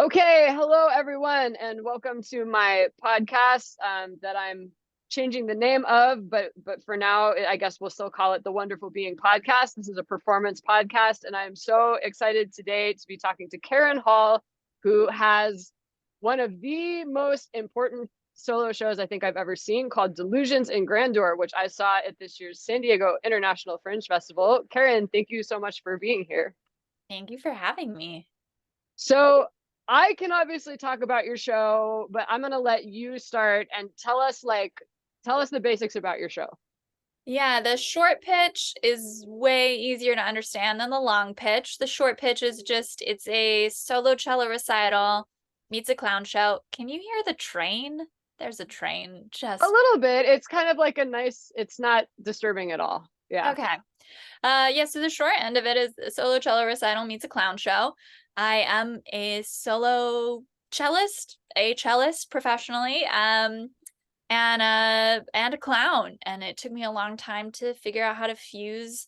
Okay, hello everyone, and welcome to my podcast that I'm changing the name of, but for now, I guess we'll still call it the Wonderful Being Podcast. This is a performance podcast, and I'm so excited today to be talking to Karen Hall, who has one of the most important solo shows I think I've ever seen called Delusions and Grandeur, which I saw at this year's San Diego International Fringe Festival. Karen, thank you so much for being here. Thank you for having me. So I can obviously talk about your show, but I'm gonna let you start and tell us the basics about your show. Yeah, the short pitch is way easier to understand than the long pitch. The short pitch is just it's a solo cello recital meets a clown show. Can you hear the train? There's a train A just little bit. It's kind of like a nice, it's not disturbing at all. Yeah. okay. Yeah, so the short end of it is a solo cello recital meets a clown show. I am a cellist professionally. And a clown, and it took me a long time to figure out how to fuse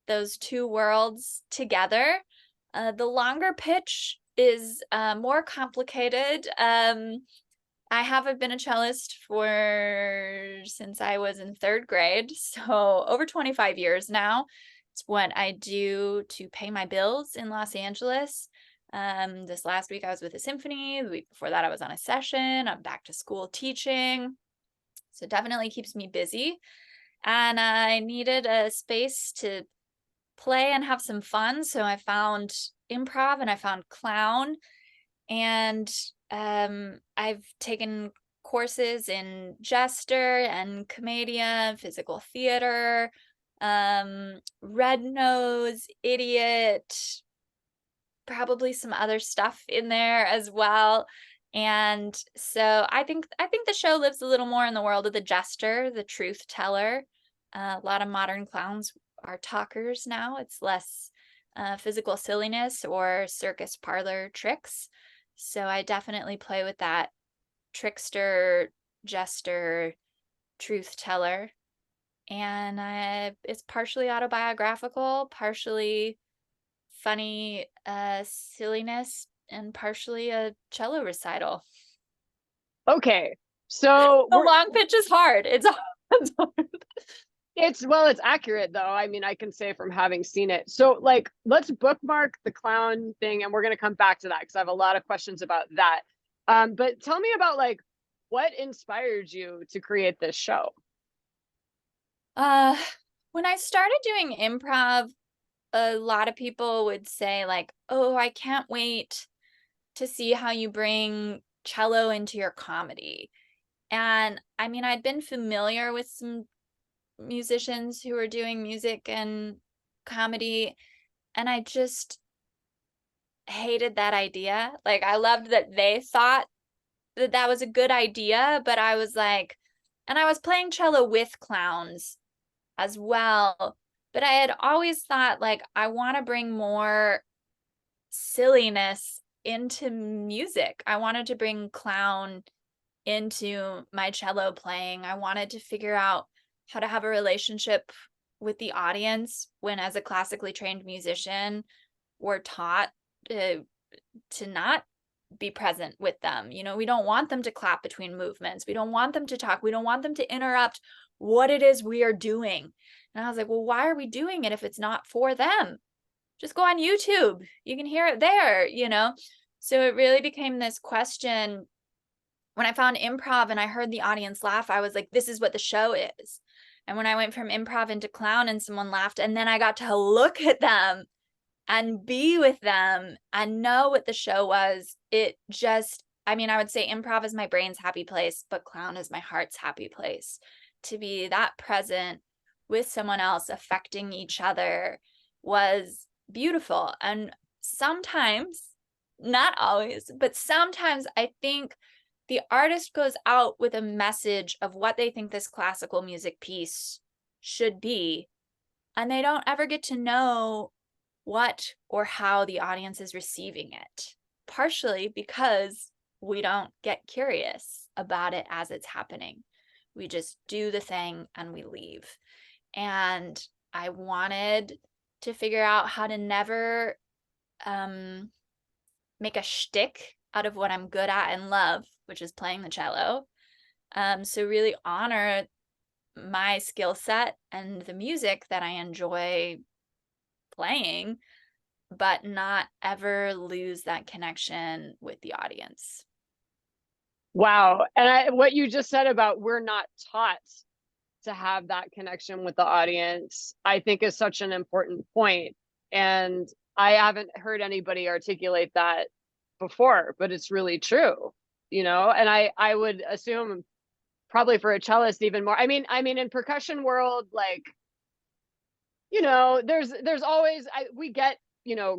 those two worlds together. The longer pitch is more complicated. I haven't been a cellist for since I was in third grade, so over 25 years now. It's what I do to pay my bills in Los Angeles. This last week I was with a symphony. The week before that I was on a session. I'm back to school teaching. So it definitely keeps me busy. And I needed a space to play and have some fun. So I found improv and I found clown. And I've taken courses in jester and commedia, physical theater, red nose, idiot, probably some other stuff in there as well. And so I think the show lives a little more in the world of the jester, the truth teller. A lot of modern clowns are talkers now. It's less physical silliness or circus parlor tricks. So I definitely play with that trickster, jester, truth teller. And it's partially autobiographical, partially funny silliness, and partially a cello recital. Okay. So The we're long pitch is hard. It's hard. it's accurate though. I mean, I can say from having seen it. So like let's bookmark the clown thing and we're gonna come back to that because I have a lot of questions about that. But tell me about like what inspired you to create this show? Uh, when I started doing improv, a lot of people would say like, "Oh, I can't wait to see how you bring cello into your comedy." And I mean, I'd been familiar with some musicians who were doing music and comedy, and I just hated that idea. Like, I loved that they thought that that was a good idea, but I was like, and I was playing cello with clowns as well, but I had always thought, like, I wanna bring more silliness into music. I wanted to bring clown into my cello playing. I wanted to figure out how to have a relationship with the audience when, as a classically trained musician, we're taught to not be present with them. You know, we don't want them to clap between movements. We don't want them to talk. We don't want them to interrupt what it is we are doing. And I was like, well, why are we doing it if it's not for them? Just go on YouTube. You can hear it there, you know? So it really became this question. When I found improv and I heard the audience laugh, I was like, this is what the show is. And when I went from improv into clown and someone laughed, and then I got to look at them and be with them and know what the show was, it just, I mean, I would say improv is my brain's happy place, but clown is my heart's happy place. To be that present with someone else affecting each other was beautiful. And sometimes, not always, but sometimes I think the artist goes out with a message of what they think this classical music piece should be, and they don't ever get to know what or how the audience is receiving it, partially because we don't get curious about it as it's happening. We just do the thing and we leave. And I wanted to figure out how to never make a shtick out of what I'm good at and love, which is playing the cello. So really honor my skill set and the music that I enjoy playing, but not ever lose that connection with the audience. Wow. And what you just said about we're not taught to have that connection with the audience, I think is such an important point. And I haven't heard anybody articulate that before, but it's really true, and I would assume probably for a cellist even more. I mean in percussion world, like, there's always we get,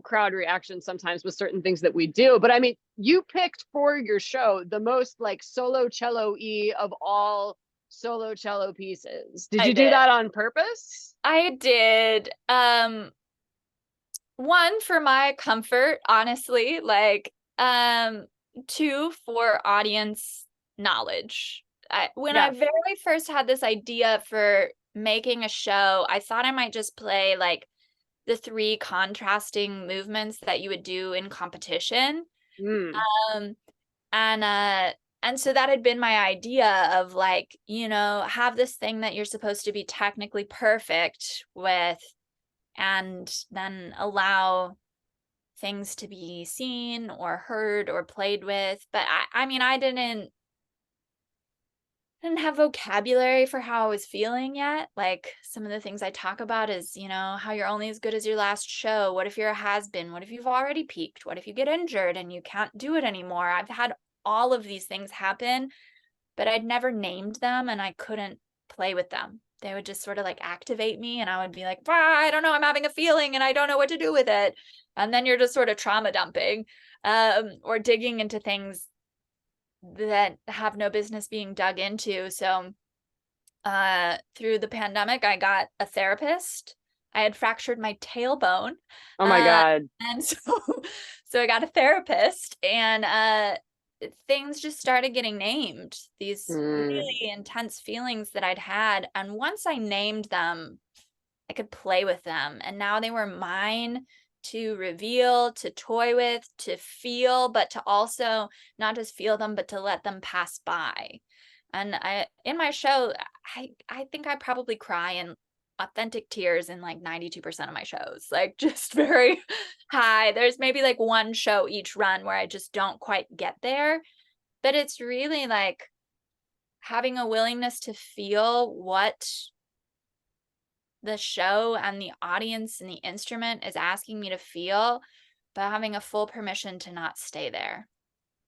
crowd reaction sometimes with certain things that we do, but I mean, you picked for your show the most like solo cello-y of all solo cello pieces. Did I you do did. that on purpose? I did. One, for my comfort, honestly, like, two, for audience knowledge. When I Yes. very first had this idea for making a show, I thought I might just play like the 3 contrasting movements that you would do in competition. Mm. Um, and so that had been my idea of like, have this thing that you're supposed to be technically perfect with, and then allow things to be seen or heard or played with. But I mean, I didn't have vocabulary for how I was feeling yet. Like some of the things I talk about is, how you're only as good as your last show. What if you're a has-been? What if you've already peaked? What if you get injured and you can't do it anymore? I've had all of these things happen, but I'd never named them and I couldn't play with them. They would just sort of like activate me and I would be like, I don't know, I'm having a feeling and I don't know what to do with it. And then you're just sort of trauma dumping, or digging into things that have no business being dug into. So through the pandemic, I got a therapist. I had fractured my tailbone. Oh my God. And so so I got a therapist, and things just started getting named. These Mm. really intense feelings that I'd had, and once I named them, I could play with them, and now they were mine to reveal, to toy with, to feel, but to also not just feel them, but to let them pass by. And in my show, I think I probably cry in authentic tears in like 92% of my shows. Like just very high. There's maybe like one show each run where I just don't quite get there, but it's really like having a willingness to feel what the show and the audience and the instrument is asking me to feel, but having a full permission to not stay there,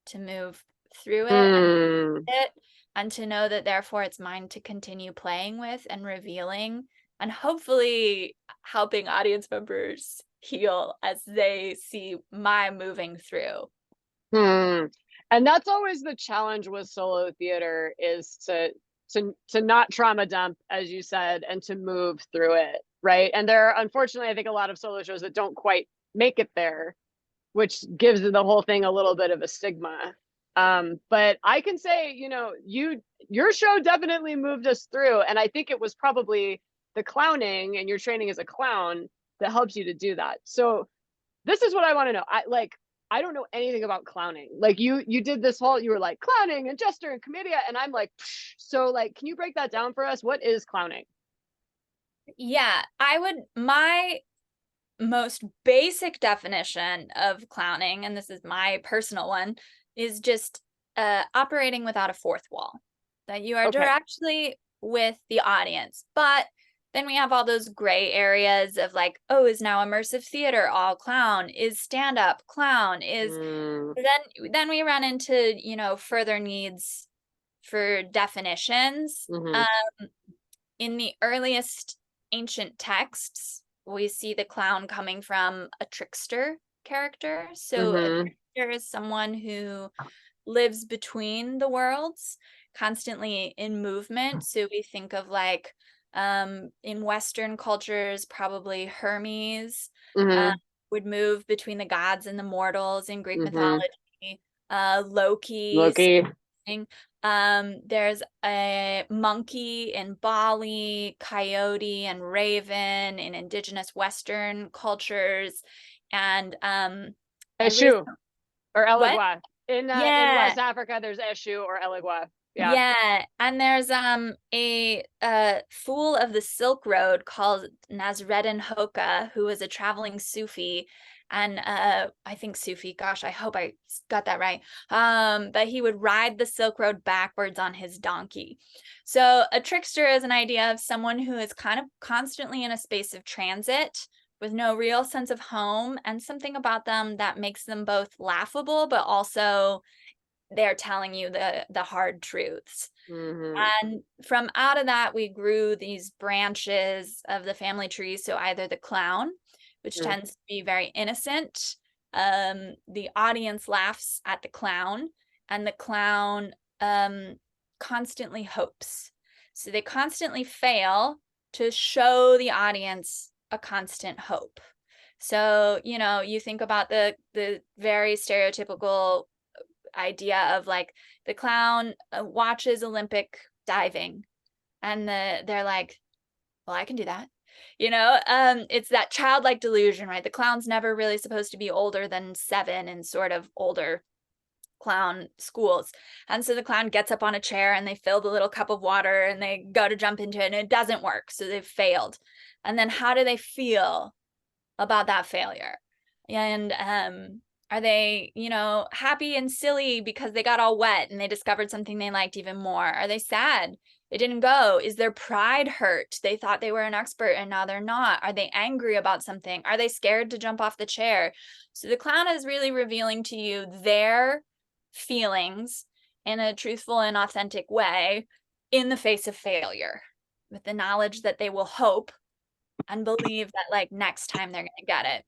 to move through it and Mm. it, and to know that therefore it's mine to continue playing with and revealing, and hopefully helping audience members heal as they see my moving through. Hmm. And that's always the challenge with solo theater, is to not trauma dump, as you said, and to move through it, right? And there are, unfortunately, I think, a lot of solo shows that don't quite make it there, which gives the whole thing a little bit of a stigma. But I can say, your show definitely moved us through, and I think it was probably the clowning and your training as a clown that helps you to do that. So this is what I want to know. I don't know anything about clowning. Like you did this whole, you were like clowning and jester and commedia, and I'm like, psh. So like, can you break that down for us? What is clowning? Yeah, my most basic definition of clowning, and this is my personal one, is just operating without a fourth wall. That you are Okay. directly with the audience. But then we have all those gray areas of like, oh, is now immersive theater all clown? Is stand-up clown? Is Mm. then we run into, further needs for definitions. Mm-hmm. In the earliest ancient texts, we see the clown coming from a trickster character. So a Mm-hmm. trickster is someone who lives between the worlds, constantly in movement. So we think of like, in Western cultures, probably Hermes uh, Mm-hmm. would move between the gods and the mortals. In Greek Mm-hmm. mythology, Loki. Loki. There's a monkey in Bali, coyote and raven in indigenous Western cultures, and I Eshu recently or what? Elegua. in West Yeah. Africa, there's Eshu or Elegua. Yeah. Yeah, and there's a fool of the Silk Road called Nasreddin Hoka, who was a traveling Sufi, and I think Sufi, gosh, I hope I got that right. But he would ride the Silk Road backwards on his donkey. So a trickster is an idea of someone who is kind of constantly in a space of transit with no real sense of home, and something about them that makes them both laughable but also they're telling you the hard truths. Hmm. And from out of that, we grew these branches of the family tree. So either the clown, which tends to be very innocent, the audience laughs at the clown, and the clown constantly hopes. So they constantly fail to show the audience a constant hope. So, you know, you think about the very stereotypical idea of like the clown watches Olympic diving and they're like, well, I can do that. You know, it's that childlike delusion, right? The clown's never really supposed to be older than 7 in sort of older clown schools. And so the clown gets up on a chair and they fill the little cup of water and they go to jump into it and it doesn't work. So they've failed. And then how do they feel about that failure? And are they, you know, happy and silly because they got all wet and they discovered something they liked even more? Are they sad they didn't go? Is their pride hurt? They thought they were an expert and now they're not. Are they angry about something? Are they scared to jump off the chair? So the clown is really revealing to you their feelings in a truthful and authentic way in the face of failure, with the knowledge that they will hope and believe that like next time they're going to get it.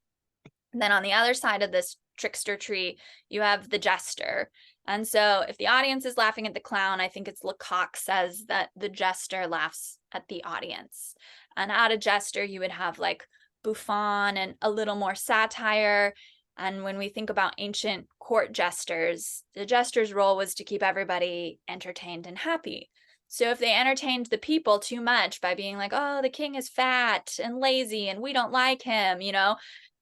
And then on the other side of this trickster tree, you have the jester. And so if the audience is laughing at the clown, I think it's Lecoq says that the jester laughs at the audience. And at a jester, you would have like Buffon and a little more satire. And when we think about ancient court jesters, the jester's role was to keep everybody entertained and happy. So if they entertained the people too much by being like, oh, the king is fat and lazy and we don't like him, you know,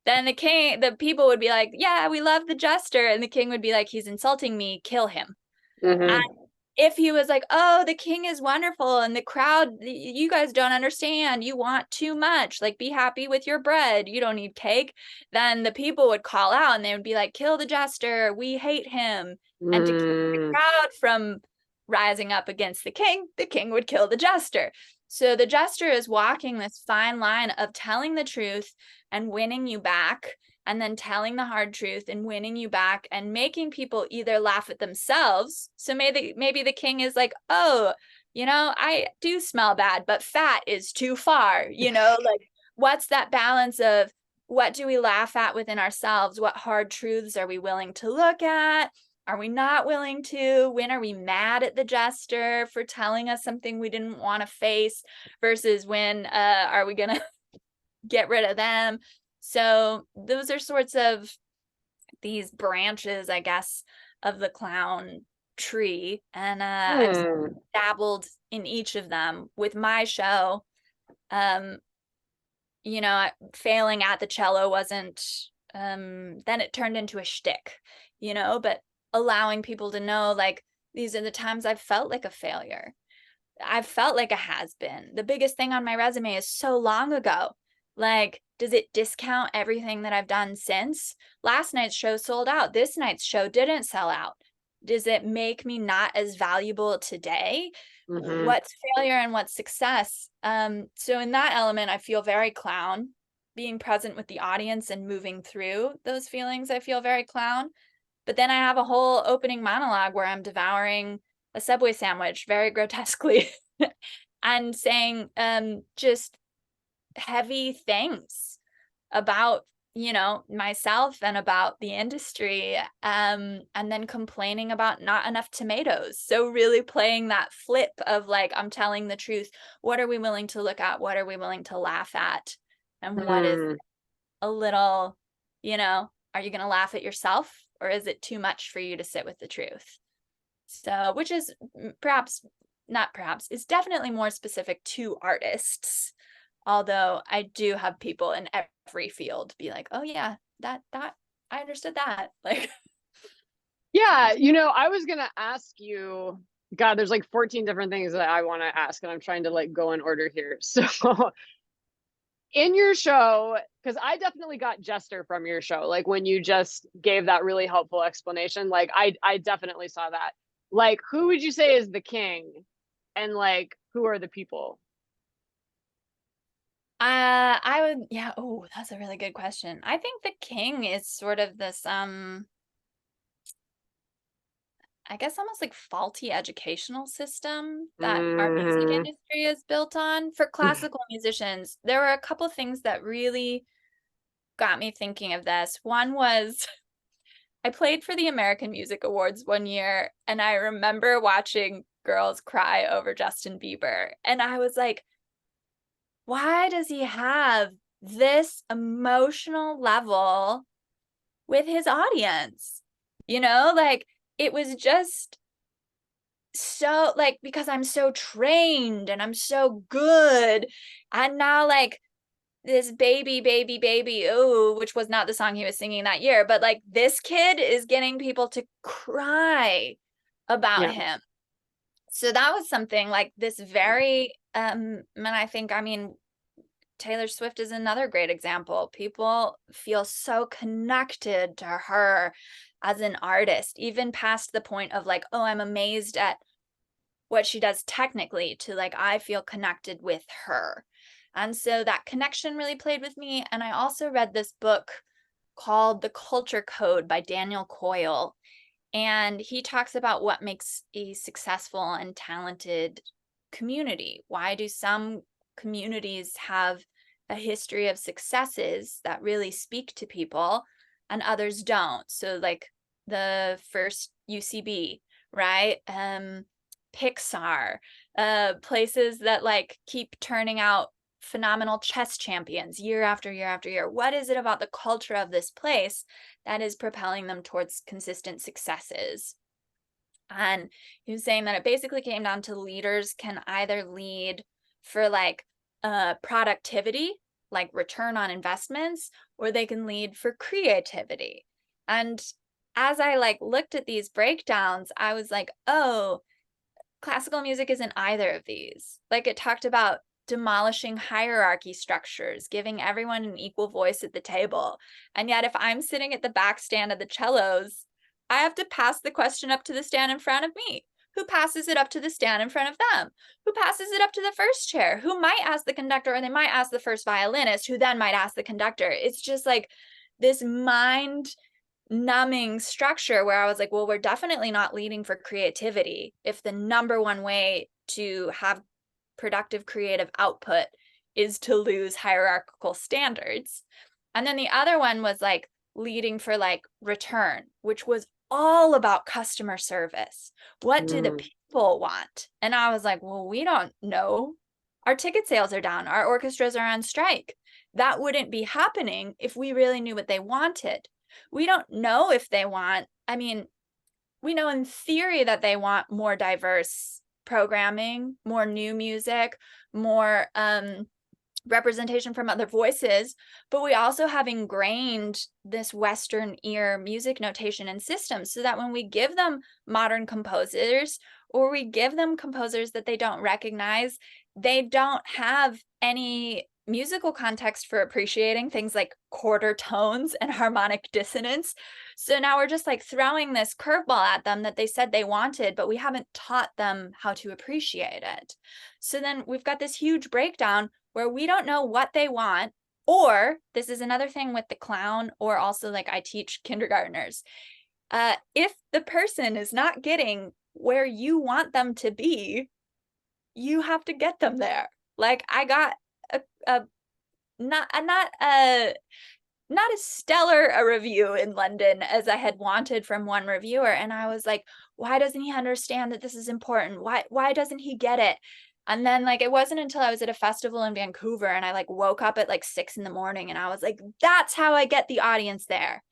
then the people would be like, yeah, we love the jester. And the king would be like, he's insulting me, kill him. And Hmm. if he was like, oh, the king is wonderful and the crowd, you guys don't understand, you want too much, like be happy with your bread, you don't need cake, then the people would call out and they would be like, kill the jester, we hate him. And to keep the Mm. crowd from rising up against the king would kill the jester. So the jester is walking this fine line of telling the truth and winning you back, and then telling the hard truth and winning you back and making people either laugh at themselves. So maybe the king is like, oh, you know, I do smell bad, but fat is too far, you know, like what's that balance of what do we laugh at within ourselves? What hard truths are we willing to look at? Are we not willing to? When are we mad at the jester for telling us something we didn't want to face versus when are we going to get rid of them? So those are sorts of these branches, I guess, of the clown tree. And I've Hmm. dabbled in each of them with my show. Um, you know, failing at the cello wasn't, then it turned into a shtick, you know, but allowing people to know, like, these are the times I've felt like a failure. I've felt like a has-been. The biggest thing on my resume is so long ago. Like, does it discount everything that I've done since? Last night's show sold out. This night's show didn't sell out. Does it make me not as valuable today? Hmm. What's failure and what's success? So in that element, I feel very clown. Being present with the audience and moving through those feelings, I feel very clown. But then I have a whole opening monologue where I'm devouring a Subway sandwich very grotesquely and saying just heavy things about, you know, myself and about the industry, and then complaining about not enough tomatoes. So really playing that flip of like, I'm telling the truth. What are we willing to look at? What are we willing to laugh at? And what is Hmm. a little, you know, are you going to laugh at yourself or is it too much for you to sit with the truth? So, which is perhaps not perhaps, is definitely more specific to artists. Although I do have people in every field be like, "Oh yeah, that I understood that." Like, Yeah, I was gonna ask you, God, there's like 14 different things that I want to ask, and I'm trying to like go in order here. So in your show, because I definitely got Jester from your show, like when you just gave that really helpful explanation, like I definitely saw that. Like, who would you say is the king, and like who are the people? I would, yeah, oh, that's a really good question. I think the king is sort of this, I guess almost like faulty educational system that our music Mm-hmm. industry is built on. For classical musicians, there were a couple things that really got me thinking of this. One was I played for the American Music Awards one year, and I remember watching girls cry over Justin Bieber. And I was like, why does he have this emotional level with his audience? Like it was just so like because I'm so trained and I'm so good. And now like this baby, baby, baby, oh, which was not the song he was singing that year, but like this kid is getting people to cry about Yeah. him. So that was something like this very and I mean Taylor Swift is another great example. People feel so connected to her as an artist, even past the point of like, oh, I'm amazed at what she does technically, to like, I feel connected with her. And so that connection really played with me. And I also read this book called The Culture Code by Daniel Coyle. And he talks about what makes a successful and talented community. Why do some communities have a history of successes that really speak to people and others don't? So like the first UCB, right? Pixar, places that like keep turning out phenomenal chess champions year after year after year. What is it about the culture of this place that is propelling them towards consistent successes? And he was saying that it basically came down to leaders can either lead for like productivity, like return on investments, or they can lead for creativity. And as I like looked at these breakdowns, I was like, oh, classical music isn't either of these. Like it talked about demolishing hierarchy structures, giving everyone an equal voice at the table. And yet, if I'm sitting at the back stand of the cellos, I have to pass the question up to the stand in front of me. Who passes it up to the stand in front of them? Who passes it up to the first chair? Who might ask the conductor, or they might ask the first violinist, who then might ask the conductor. It's just like this mind numbing structure where I was like, well, we're definitely not leading for creativity if the number one way to have productive creative output is to lose hierarchical standards. And then the other one was like leading for like return, which was all about customer service. What do the Mm. people want? And I was like, well, we don't know. Our ticket sales are down. Our orchestras are on strike. That wouldn't be happening if we really knew what they wanted. We don't know if they want, I mean, we know in theory that they want more diverse programming, more new music, more representation from other voices, but we also have ingrained this Western ear music notation and systems so that when we give them modern composers or we give them composers that they don't recognize, they don't have any musical context for appreciating things like quarter tones and harmonic dissonance. So now we're just like throwing this curveball at them that they said they wanted, but we haven't taught them how to appreciate it. So then we've got this huge breakdown where we don't know what they want. Or this is another thing with the clown, or also like I teach kindergartners. If the person is not getting where you want them to be, you have to get them there. Like I got a not as stellar a review in London as I had wanted from one reviewer. And I was like, why doesn't he understand that this is important? Why doesn't he get it? And then like it wasn't until I was at a festival in Vancouver and I like woke up at like 6 a.m. and I was like, that's how I get the audience there.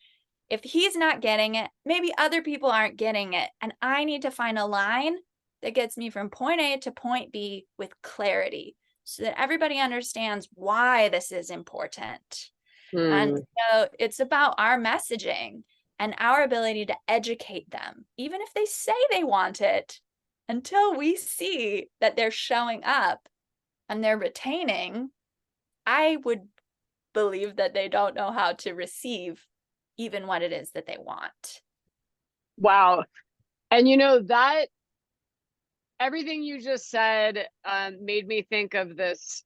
If he's not getting it, maybe other people aren't getting it. And I need to find a line that gets me from point A to point B with clarity so that everybody understands why this is important. And Mm. so it's about our messaging. and our ability to educate them, even if they say they want it, until we see that they're showing up and they're retaining, I would believe that they don't know how to receive even what it is that they want. Wow. And that everything you just said made me think of this.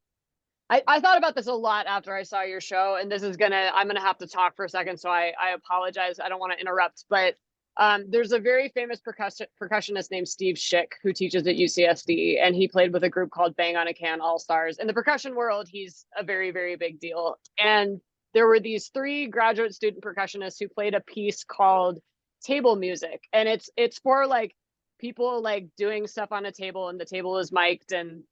I thought about this a lot after I saw your show, and I'm gonna have to talk for a second, so I apologize. I don't want to interrupt, but there's a very famous percussionist named Steve Schick who teaches at UCSD, and he played with a group called Bang on a Can All Stars. In the percussion world, he's a very, very big deal. And there were these 3 graduate student percussionists who played a piece called Table Music, and it's for like people like doing stuff on a table, and the table is mic'd, and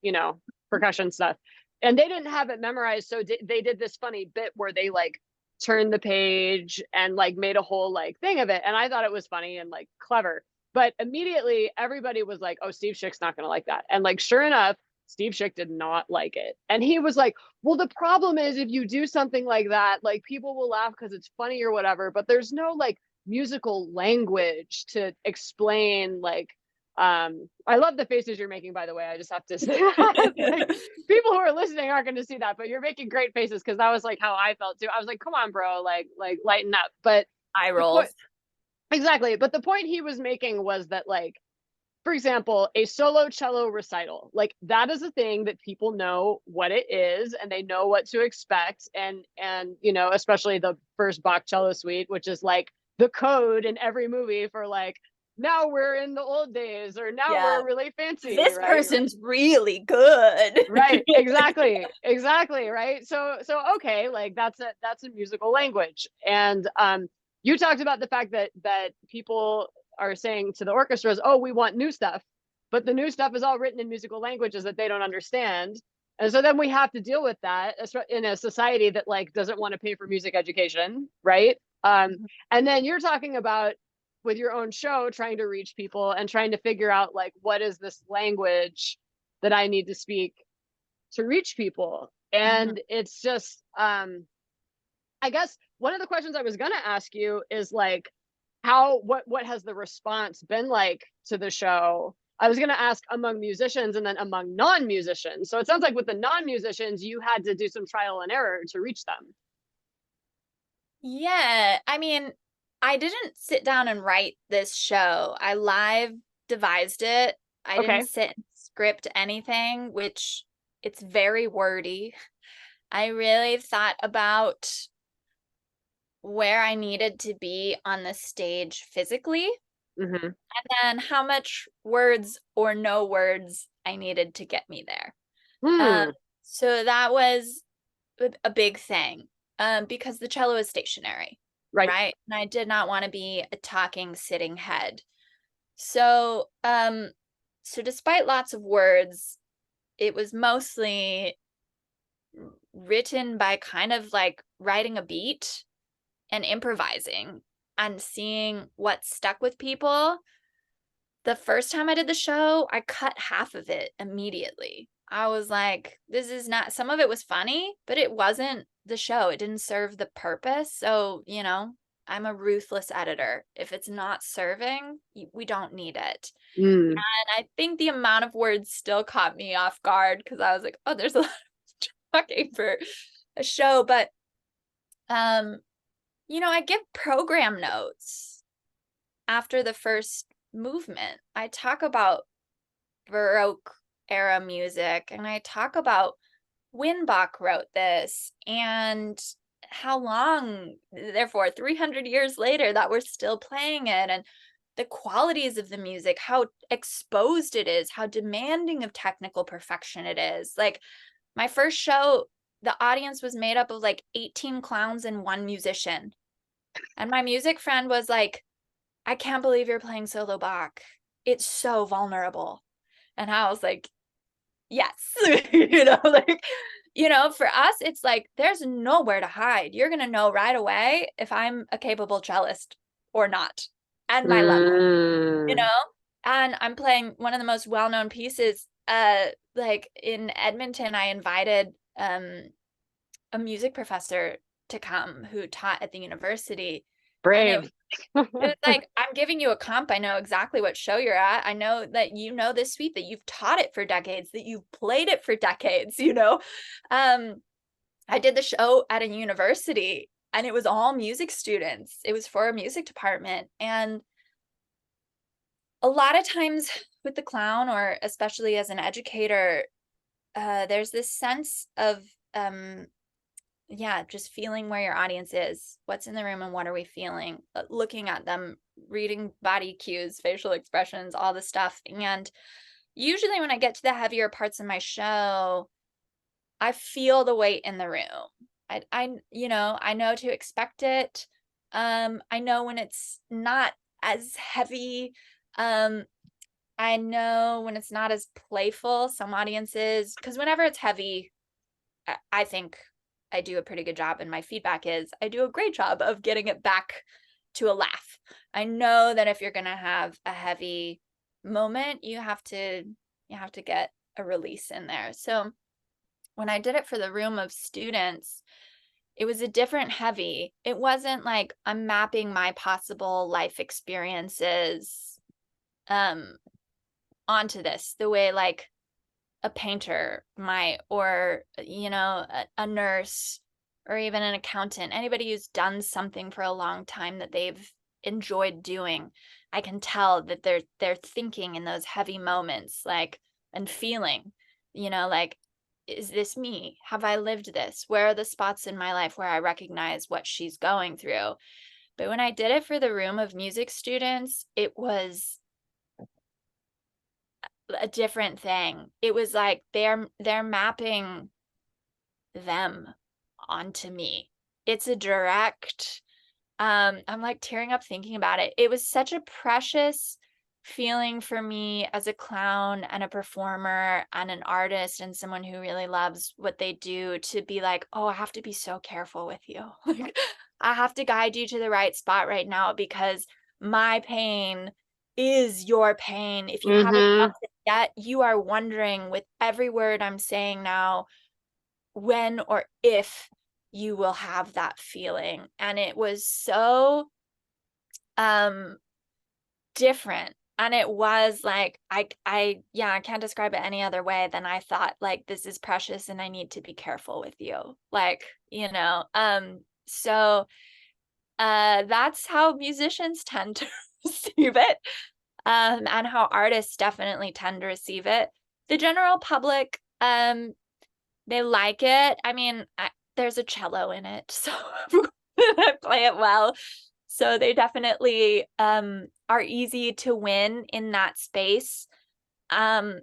percussion stuff. And they didn't have it memorized, so they did this funny bit where they like turned the page and like made a whole like thing of it, and I thought it was funny and like clever. But immediately everybody was like, oh, Steve Schick's not gonna like that. And like sure enough, Steve Schick did not like it, and he was like, well, the problem is if you do something like that, like people will laugh because it's funny or whatever, but there's no like musical language to explain like I love the faces you're making, by the way. I just have to say like, people who are listening aren't going to see that, but you're making great faces because that was like how I felt too. I was like, come on, bro, like lighten up. But Eye rolls. exactly. But the point he was making was that like, for example, a solo cello recital, like that is a thing that people know what it is and they know what to expect. And especially the first Bach cello suite, which is like the code in every movie for like, now we're in the old days, or now we're really fancy. This right? person's really good. Right. Exactly. Right. So okay, like that's a musical language. And you talked about the fact that people are saying to the orchestras, oh, we want new stuff, but the new stuff is all written in musical languages that they don't understand. And so then we have to deal with that in a society that like doesn't want to pay for music education, right? And then you're talking about with your own show trying to reach people and trying to figure out like what is this language that I need to speak to reach people. And it's just I guess one of the questions I was going to ask you is like what has the response been like to the show? I was going to ask among musicians and then among non-musicians. So it sounds like with the non-musicians you had to do some trial and error to reach them. Yeah, I mean, I didn't sit down and write this show. I live devised it. I Okay. didn't sit and script anything, which it's very wordy. I really thought about where I needed to be on the stage physically, and then how much words or no words I needed to get me there. So that was a big thing, because the cello is stationary, right? And I did not want to be a talking, sitting head. So, so despite lots of words, it was mostly written by kind of like writing a beat and improvising and seeing what stuck with people. The first time I did the show, I cut half of it immediately. I was like, this is not, some of it was funny, but it wasn't the show. It didn't serve the purpose. So, I'm a ruthless editor. If it's not serving, we don't need it. And I think the amount of words still caught me off guard because I was like, oh, there's a lot of talking for a show. But, I give program notes after the first movement. I talk about Baroque era music, and I talk about when Bach wrote this and how long, therefore 300 years later, that we're still playing it, and the qualities of the music, how exposed it is, how demanding of technical perfection it is. Like my first show, the audience was made up of like 18 clowns and 1 musician. And my music friend was like, I can't believe you're playing solo Bach. It's so vulnerable. And I was like, yes. For us, it's like, there's nowhere to hide. You're going to know right away if I'm a capable cellist or not, and my level, and I'm playing one of the most well-known pieces. Like in Edmonton, I invited a music professor to come who taught at the university. And Brave. it was like, I'm giving you a comp. I know exactly what show you're at. I know that you know this suite, that you've taught it for decades, that you've played it for decades, you know? I did the show at a university and it was all music students. It was for a music department. And a lot of times with the clown, or especially as an educator, there's this sense of, just feeling where your audience is, what's in the room and what are we feeling, looking at them, reading body cues, facial expressions, all the stuff. And usually when I get to the heavier parts of my show, I feel the weight in the room. I know to expect it. I know when it's not as heavy. I know when it's not as playful. Some audiences, because whenever it's heavy, I think I do a pretty good job, and my feedback is I do a great job of getting it back to a laugh. I know that if you're gonna have a heavy moment, you have to get a release in there. So when I did it for the room of students, it was a different heavy. It wasn't like I'm mapping my possible life experiences onto this the way like a painter might, or a nurse, or even an accountant, anybody who's done something for a long time that they've enjoyed doing. I can tell that they're thinking in those heavy moments, like, and feeling, like, is this me? Have I lived this? Where are the spots in my life where I recognize what she's going through? But when I did it for the room of music students, it was a different thing. It was like they're mapping them onto me. It's a direct, I'm like tearing up thinking about it. It was such a precious feeling for me as a clown and a performer and an artist and someone who really loves what they do, to be like, oh, I have to be so careful with you. Like, I have to guide you to the right spot right now, because my pain is your pain. If you haven't felt it yet, you are wondering with every word I'm saying now when or if you will have that feeling. And it was so different. And it was like, I can't describe it any other way than I thought, like, this is precious and I need to be careful with you. Like, so that's how musicians tend to receive it. And how artists definitely tend to receive it. The general public, they like it. I mean, there's a cello in it, so I play it well. So they definitely are easy to win in that space. I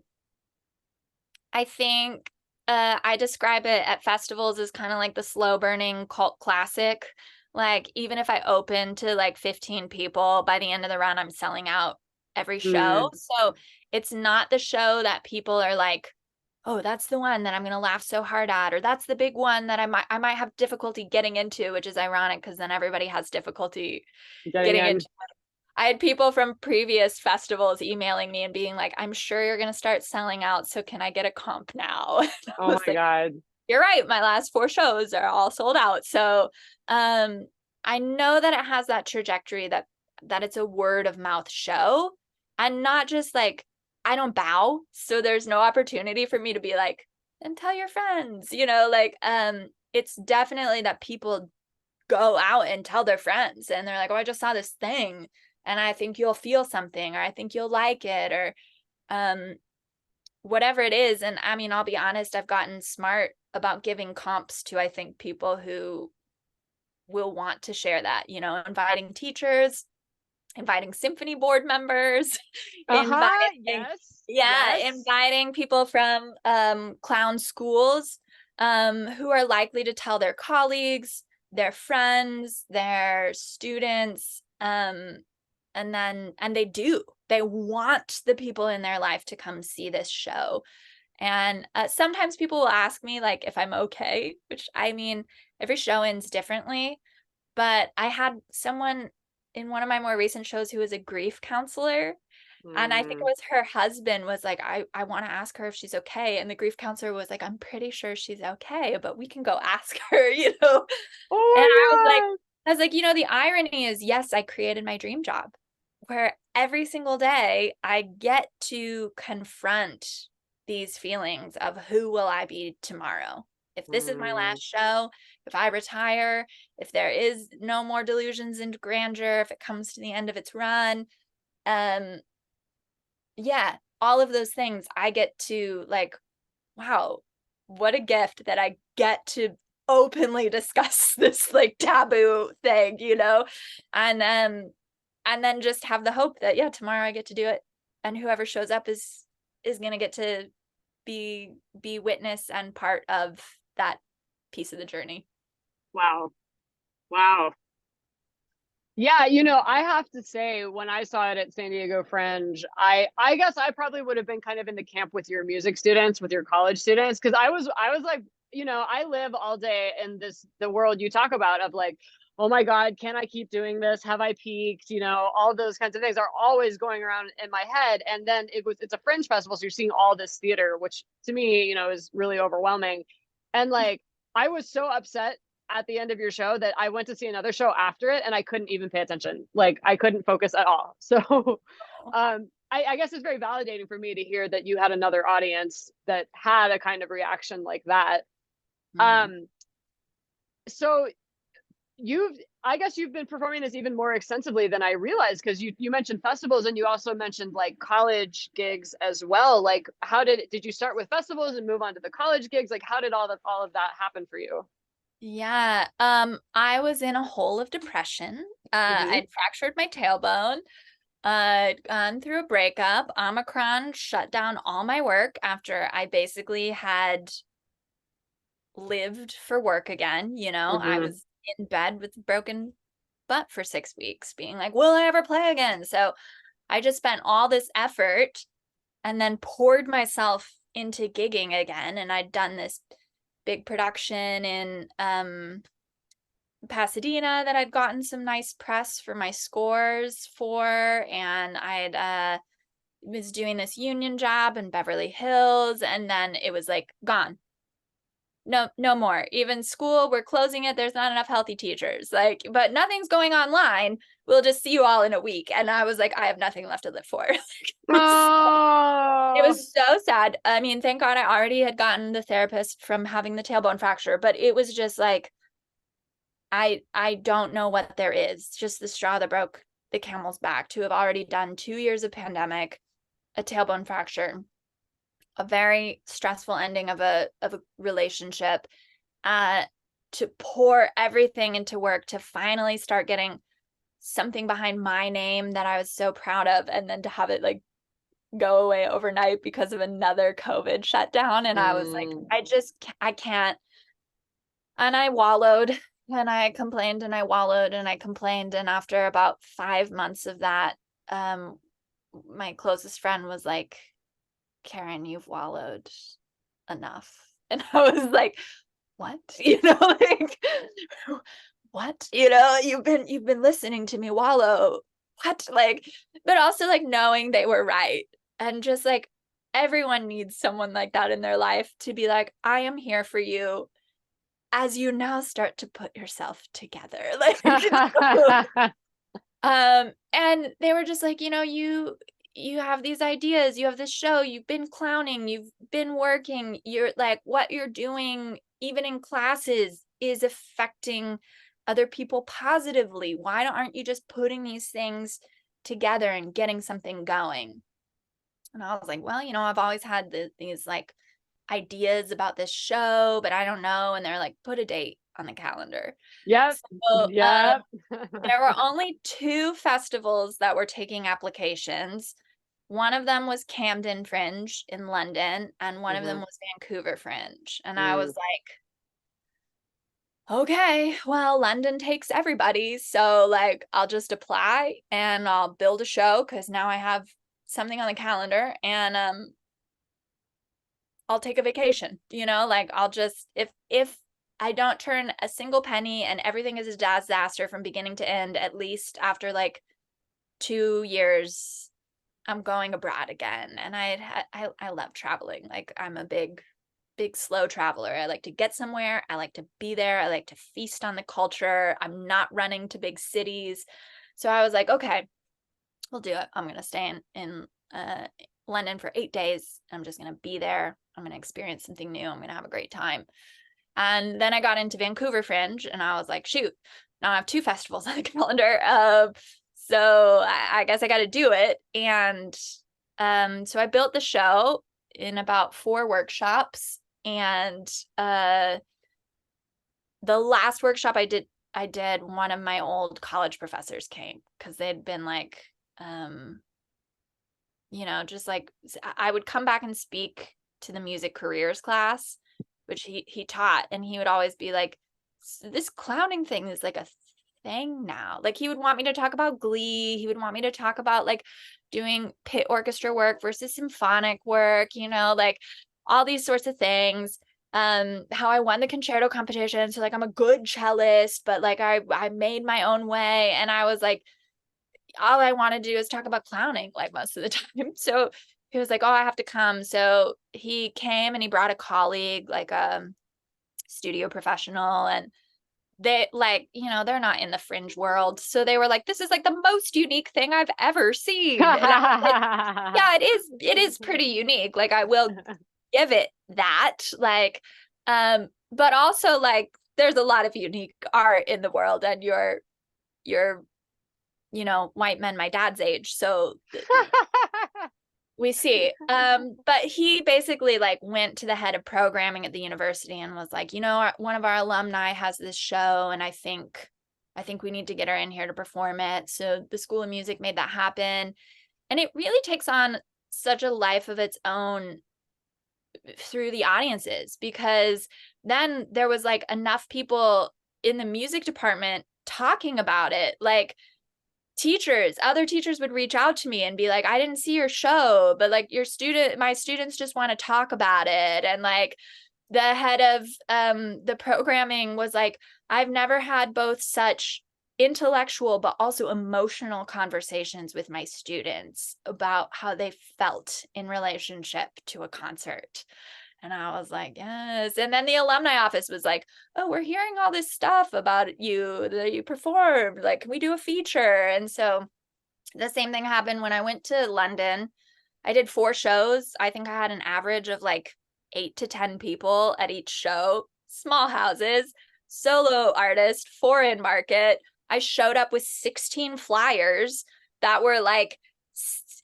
think I describe it at festivals as kind of like the slow burning cult classic. Like, even if I open to like 15 people, by the end of the run, I'm selling out every show. So it's not the show that people are like, oh, that's the one that I'm going to laugh so hard at, or that's the big one that I might have difficulty getting into, which is ironic because then everybody has difficulty getting into it. I had people from previous festivals emailing me and being like, I'm sure you're going to start selling out, so can I get a comp now? Oh my God. You're right. My last 4 shows are all sold out. So I know that it has that trajectory, that it's a word of mouth show, and not just like, I don't bow, so there's no opportunity for me to be like, and tell your friends, like, it's definitely that people go out and tell their friends and they're like, oh, I just saw this thing and I think you'll feel something, or I think you'll like it, or whatever it is. And I mean, I'll be honest, I've gotten smart about giving comps to, I think, people who will want to share that, inviting teachers, inviting symphony board members, inviting people from clown schools who are likely to tell their colleagues, their friends, their students, and they want the people in their life to come see this show. And sometimes people will ask me like if I'm okay, which, I mean, every show ends differently, but I had someone in one of my more recent shows who was a grief counselor. And I think it was her husband was like, I want to ask her if she's okay. And the grief counselor was like, I'm pretty sure she's okay, but we can go ask her, Oh and I my was like, God. I was like, the irony is, yes, I created my dream job where every single day I get to confront these feelings of who will I be tomorrow? If this is my Mm, last show, if I retire, if there is no more Delusions and Grandeur, if it comes to the end of its run, um, yeah, all of those things I get to like, wow, what a gift that I get to openly discuss this like taboo thing, And then just have the hope that yeah, tomorrow I get to do it and whoever shows up is going to get to be witness and part of that piece of the journey. wow. Wow. Yeah, I have to say when I saw it at San Diego Fringe, I guess I probably would have been kind of in the camp with your music students, with your college students, because I was like, I live all day in the world you talk about of like, oh my God, can I keep doing this? Have I peaked? All those kinds of things are always going around in my head. And then it's a Fringe festival, so you're seeing all this theater, which to me, is really overwhelming. And like I was so upset at the end of your show that I went to see another show after it and I couldn't even pay attention. Like I couldn't focus at all. So I guess it's very validating for me to hear that you had another audience that had a kind of reaction like that. Mhm. Um, so I guess you've been performing this even more extensively than I realized because you mentioned festivals and you also mentioned like college gigs as well. Like how did you start with festivals and move on to the college gigs? Like how did all of that happen for you? Yeah, I was in a hole of depression. Mm-hmm. I'd fractured my tailbone. Gone through a breakup. Omicron shut down all my work after I basically had lived for work again. I Mm-hmm. was in bed with a broken butt for 6 weeks, being like, will I ever play again? So I just spent all this effort and then poured myself into gigging again. And I'd done this big production in Pasadena that I'd gotten some nice press for my scores for, and I'd was doing this union job in Beverly Hills, and then it was like gone. No, no more. Even school, we're closing it. There's not enough healthy teachers. Like, but nothing's going online. We'll just see you all in a week. And I was like, I have nothing left to live for. It Oh, was so sad. I mean, thank God I already had gotten the therapist from having the tailbone fracture, but it was just like I don't know what there is. Just the straw that broke the camel's back to have already done 2 years of pandemic, a tailbone fracture, a very stressful ending of a relationship, uh, to pour everything into work to finally start getting something behind my name that I was so proud of, and then to have it like go away overnight because of another COVID shutdown. And I was like, mm, I can't. And I wallowed and I complained and I wallowed and I complained. And after about 5 months of that, um, my closest friend was like, Karen, you've wallowed enough. And I was like, what? Like what? You've been listening to me wallow. What? Like, but also like knowing they were right. And just like everyone needs someone like that in their life to be like, I am here for you as you now start to put yourself together. Like, and they were just like, you have these ideas, you have this show, you've been clowning, you've been working, you're like, what you're doing, even in classes, is affecting other people positively. Why aren't you just putting these things together and getting something going? And I was like, well, I've always had these like ideas about this show, but I don't know. And they're like, put a date on the calendar. yep, So yep. there were only two festivals that were taking applications. One of them was Camden Fringe in London, and one of them Mhm. was Vancouver Fringe. And I was Mm. like, okay, well, London takes everybody. So, like, I'll just apply and I'll build a show because now I have something on the calendar, and I'll take a vacation, like I'll just if I don't turn a single penny and everything is a disaster from beginning to end, at least after like 2 years, I'm going abroad again. And I love traveling. Like I'm a big big slow traveler. I like to get somewhere. I like to be there. I like to feast on the culture. I'm not running to big cities. So I was like, okay, we'll do it. I'm going to stay in London for 8 days. I'm just going to be there. I'm going to experience something new. I'm going to have a great time. And then I got into Vancouver Fringe and I was like, shoot, now I have 2 festivals on the calendar. So I guess I got to do it. And so I built the show in about 4 workshops. And the last workshop I did, one of my old college professors came because they'd been like, just like I would come back and speak to the music careers class, which he taught, and he would always be like, this clowning thing is like a thing now. Like he would want me to talk about Glee. He would want me to talk about like doing pit orchestra work versus symphonic work, like all these sorts of things. How I won the concerto competition. So like I'm a good cellist, but like I made my own way. And I was like, all I want to do is talk about clowning like most of the time. So he was like, oh, I have to come. So he came and he brought a colleague, like a studio professional, and they like, they're not in the fringe world. So they were like, this is like the most unique thing I've ever seen. And I was like, yeah, it is pretty unique. Like I will give it that. Like, but also like there's a lot of unique art in the world, and you're white men my dad's age. So we see. But he basically like went to the head of programming at the university and was like, one of our alumni has this show, and I think we need to get her in here to perform it. So the School of Music made that happen. And it really takes on such a life of its own through the audiences, because then there was like enough people in the music department talking about it. Like other teachers would reach out to me and be like, I didn't see your show, but like my students just want to talk about it. And like the head of the programming was like, I've never had both such intellectual but also emotional conversations with my students about how they felt in relationship to a concert. And I was like, yes. And then the alumni office was like, oh, we're hearing all this stuff about you that you performed. Like, can we do a feature? And so the same thing happened when I went to London. I did 4 shows. I think I had an average of like 8 to 10 people at each show, small houses, solo artist, foreign market. I showed up with 16 flyers that were like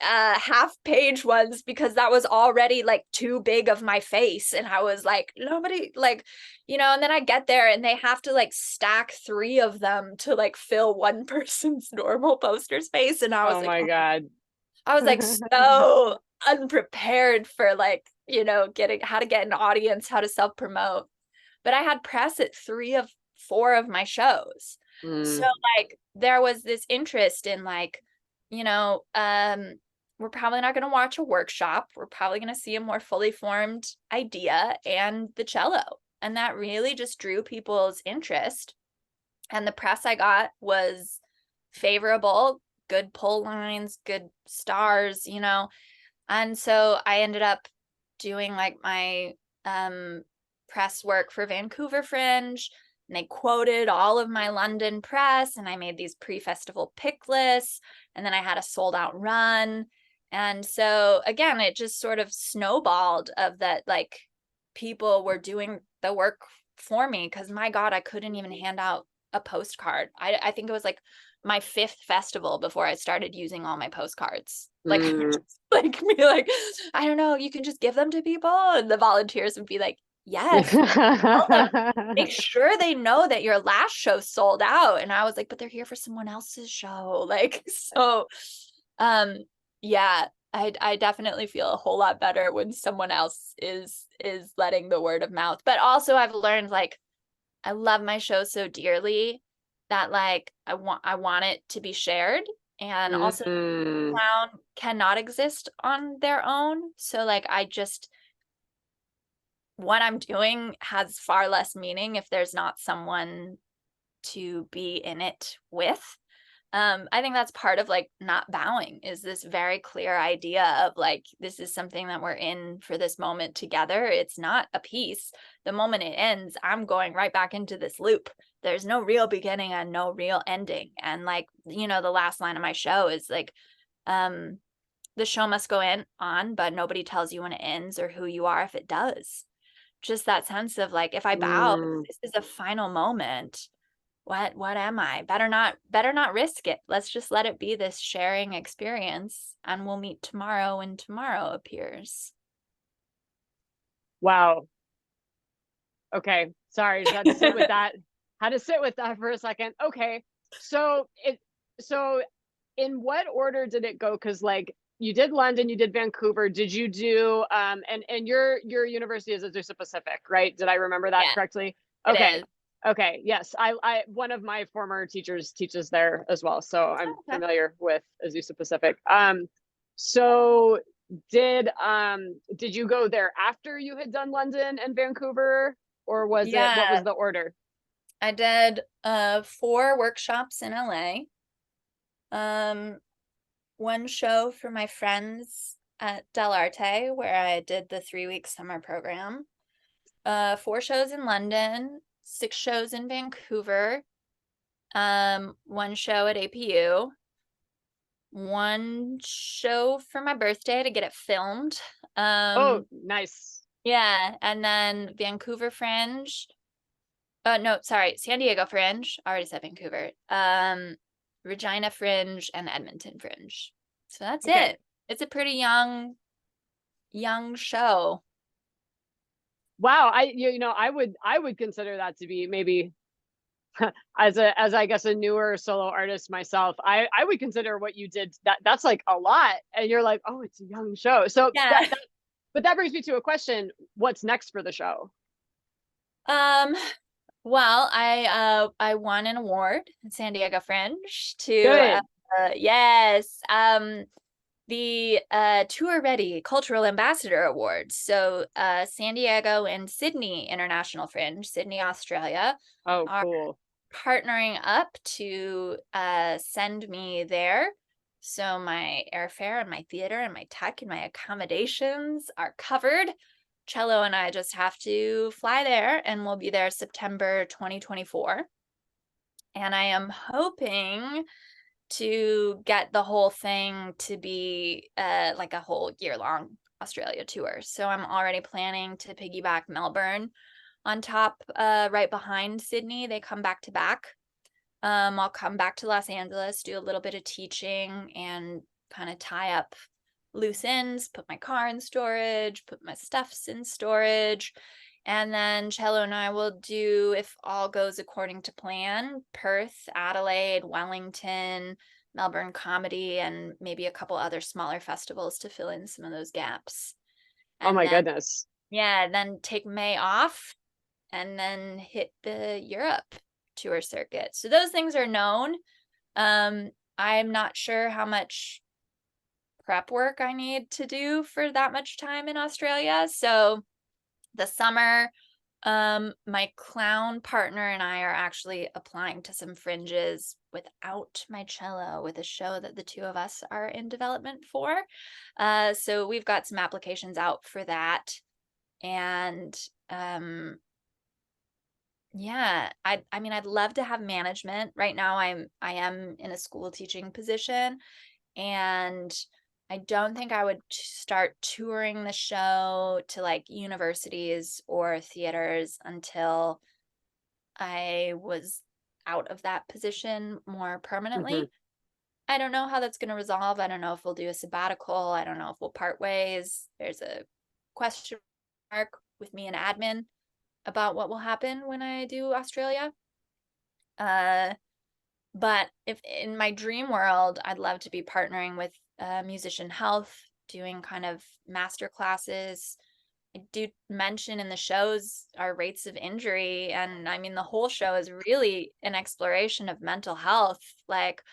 half-page ones because that was already like too big of my face. And I was like, nobody like, and then I get there and they have to like stack 3 of them to like fill one person's normal poster space. And I was oh like, my God. I was like so unprepared for like, getting how to get an audience, how to self-promote. But I had press at 3 of 4 of my shows. So like there was this interest in like, we're probably not going to watch a workshop. We're probably going to see a more fully formed idea and the cello. And that really just drew people's interest. And the press I got was favorable, good pull lines, good stars, And so I ended up doing like my press work for Vancouver Fringe. And they quoted all of my London press, and I made these pre-festival pick lists, and then I had a sold out run. And so again, it just sort of snowballed of that, like people were doing the work for me, because my God, I couldn't even hand out a postcard. I think it was like my 5th festival before I started using all my postcards. Like, like me, like, I don't know, you can just give them to people. And the volunteers would be like, yes, make sure they know that your last show sold out. And I was like, but they're here for someone else's show. Like, so, yeah, I definitely feel a whole lot better when someone else is letting the word of mouth. But also I've learned like, I love my show so dearly that like, I want it to be shared. And also clown cannot exist on their own. So like, what I'm doing has far less meaning if there's not someone to be in it with. I think that's part of like not bowing, is this very clear idea of like, this is something that we're in for this moment together. It's not a piece. The moment it ends, I'm going right back into this loop. There's no real beginning and no real ending. And like, the last line of my show is like, um, the show must go on, but nobody tells you when it ends or who you are if it does. Just that sense of like, if I bow, Mm. if this is a final moment, what am I? Better not risk it. Let's just let it be this sharing experience, and we'll meet tomorrow when tomorrow appears. Wow. Okay. Sorry, just had to sit with that. Had to sit with that for a second. Okay. So in what order did it go? Because like you did London, you did Vancouver. Did you do and your university is Azusa Pacific, right? Did I remember that Yeah, correctly? it Okay. is. Okay. Yes. I one of my former teachers teaches there as well. So I'm Okay. familiar with Azusa Pacific. So did you go there after you had done London and Vancouver, or was it what was Yeah, the order? I did 4 workshops in LA. Um, one show for my friends at Del Arte, where I did the 3-week summer program. 4 shows in London, 6 shows in Vancouver, 1 show at APU, 1 show for my birthday to get it filmed. Oh, nice. Yeah, and then Vancouver Fringe. No, sorry, San Diego Fringe. I already said Vancouver. Regina Fringe and Edmonton Fringe. So that's Okay. it. It's a pretty young show. Wow, I would consider that to be maybe as I guess a newer solo artist myself. I would consider what you did that's like a lot, and you're like, oh, it's a young show. So Yeah. but that brings me to a question: what's next for the show? Um, well, I won an award at San Diego Fringe to Good. yes, the Tour Ready Cultural Ambassador Awards. So San Diego and Sydney International Fringe, Sydney, Australia, Oh, are cool. partnering up to send me there. So my airfare and my theater and my tech and my accommodations are covered. Cello and I just have to fly there, and we'll be there September 2024. And I am hoping to get the whole thing to be like a whole year-long Australia tour. So I'm already planning to piggyback Melbourne on top, right behind Sydney. They come back to back. I'll come back to Los Angeles, do a little bit of teaching, and kind of tie up loose ends, put my car in storage, put my stuffs in storage. And then Cello and I will do, if all goes according to plan, Perth, Adelaide, Wellington, Melbourne Comedy, and maybe a couple other smaller festivals to fill in some of those gaps. Oh And my then, goodness. yeah, then take May off and then hit the Europe tour circuit. So those things are known. I'm not sure how much prep work I need to do for that much time in Australia. So the summer, my clown partner and I are actually applying to some fringes without my cello, with a show that the two of us are in development for. So we've got some applications out for that. And yeah, I mean, I'd love to have management. Right now I am in a school teaching position, and I don't think I would start touring the show to like universities or theaters until I was out of that position more Hmm. permanently. I don't know how that's going to resolve. I don't know if we'll do a sabbatical. I don't know if we'll part ways. There's a question mark with me and admin about what will happen when I do Australia. Uh, but if in my dream world, I'd love to be partnering with Musician Health, doing kind of master classes. I do mention in the shows our rates of injury, and I mean the whole show is really an exploration of mental health, like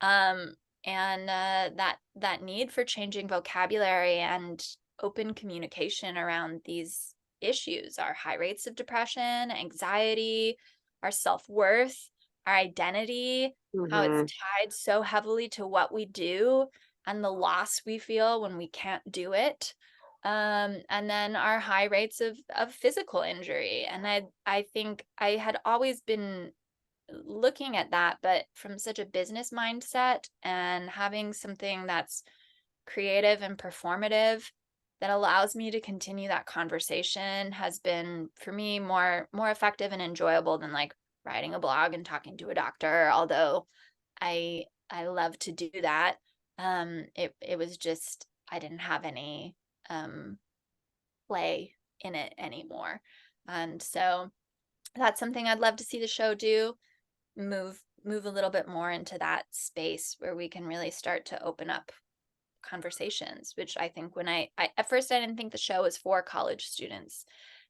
um, and that need for changing vocabulary and open communication around these issues, our high rates of depression, anxiety, our self-worth. our identity, how it's Mm-hmm. tied so heavily to what we do and the loss we feel when we can't do it. And then our high rates of physical injury. And I think I had always been looking at that, but from such a business mindset, and having something that's creative and performative that allows me to continue that conversation has been, for me, more effective and enjoyable than like writing a blog and talking to a doctor, although I love to do that. It was just, I didn't have any play in it anymore. And so that's something I'd love to see the show do, move a little bit more into that space where we can really start to open up conversations, which I think when I at first I didn't think the show was for college students.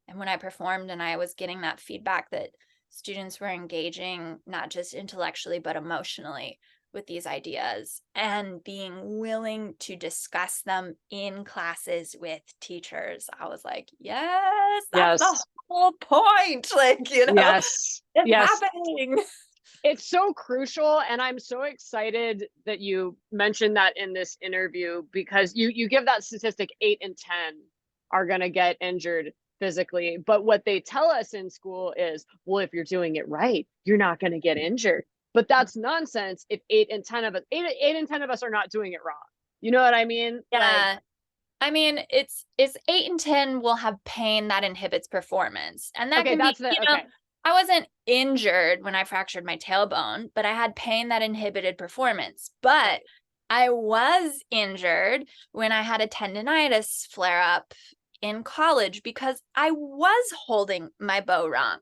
And when I performed and I was getting that feedback that students were engaging not just intellectually but emotionally with these ideas and being willing to discuss them in classes with teachers, I was like, yes, that's the Yes. whole point. Like, Yes. it's Yes. happening. It's so crucial, and I'm so excited that you mentioned that in this interview, because you give that statistic, 8 in 10 are going to get injured physically, but what they tell us in school is, well, if you're doing it right, you're not going to get injured. But that's nonsense. If 8 in 10 of us are not doing it wrong, you know what I mean? Like, Yeah. I mean, it's 8 and 10 will have pain that inhibits performance. And that okay, can be, that's the okay. I wasn't injured when I fractured my tailbone, but I had pain that inhibited performance. But Right. I was injured when I had a tendonitis flare up in college because I was holding my bow wrong.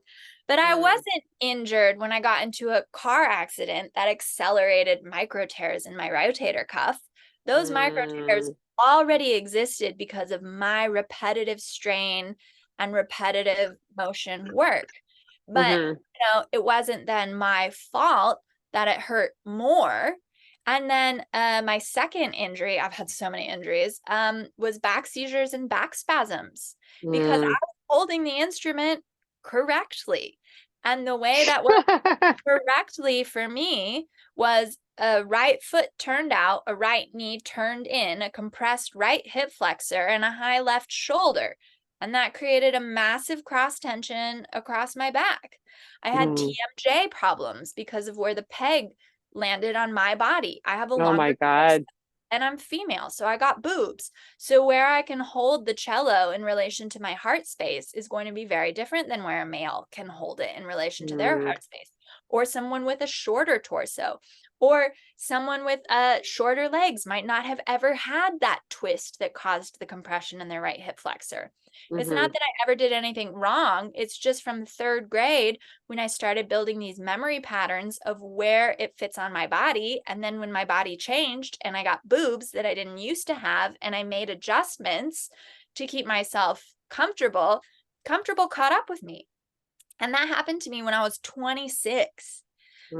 But I Mm, wasn't injured when I got into a car accident that accelerated micro tears in my rotator cuff. Those micro tears mm, already existed because of my repetitive strain and repetitive motion work. But, mm-hmm, it wasn't then my fault that it hurt more. And then my second injury, I've had so many injuries, was back seizures and back spasms because I mm. was holding the instrument correctly. And the way that worked correctly for me was a right foot turned out, a right knee turned in, a compressed right hip flexor, and a high left shoulder. And that created a massive cross tension across my back. I had Mm. TMJ problems because of where the peg landed on my body. I have a Oh my longer torso God. and I'm female, so I got boobs. So where I can hold the cello in relation to my heart space is going to be very different than where a male can hold it in relation to their Mm, heart space, or someone with a shorter torso, or someone with shorter legs might not have ever had that twist that caused the compression in their right hip flexor. It's mm-hmm, not that I ever did anything wrong. It's just from third grade when I started building these memory patterns of where it fits on my body. And then when my body changed and I got boobs that I didn't used to have, and I made adjustments to keep myself comfortable caught up with me. And that happened to me when I was 26.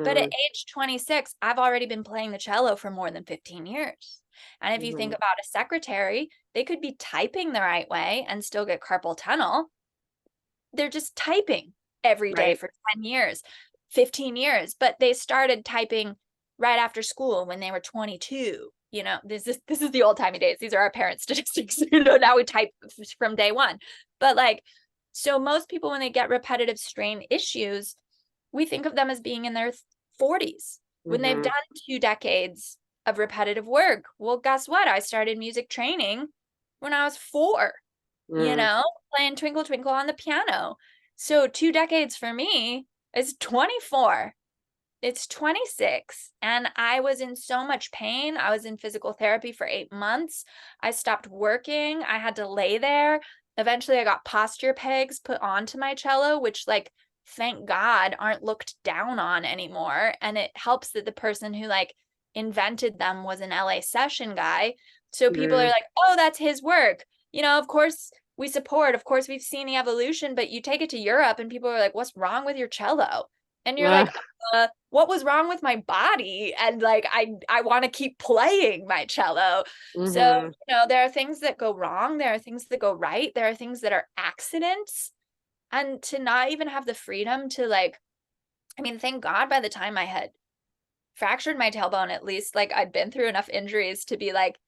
But at mm, age 26, I've already been playing the cello for more than 15 years. And if you think mm-hmm, about a secretary, they could be typing the right way and still get carpal tunnel. They're just typing every day right. for 10 years, 15 years, but they started typing right after school when they were 22. This is the old timey days. These are our parents' statistics. Now we type from day one. But like, so most people, when they get repetitive strain issues, we think of them as being in their 40s when they've Mm-hmm, done 2 decades of repetitive work. Well, guess what? I started music training when I was 4, you mm, know, playing Twinkle Twinkle on the piano. So 2 decades for me is 24. It's 26. And I was in so much pain. I was in physical therapy for 8 months. I stopped working. I had to lay there. Eventually, I got posture pegs put onto my cello, which, like, thank God, aren't looked down on anymore. And it helps that the person who, like, invented them was an LA session guy. So people are mm. like, oh, that's his work. Of course, we support, of course, we've seen the evolution, but you take it to Europe and people are like, what's wrong with your cello? And you're like, what was wrong with my body? And like, I want to keep playing my cello. So, Mm-hmm, there are things that go wrong. There are things that go right. There are things that are accidents. And to not even have the freedom to like I mean, thank God by the time I had fractured my tailbone, at least like I'd been through enough injuries to be like,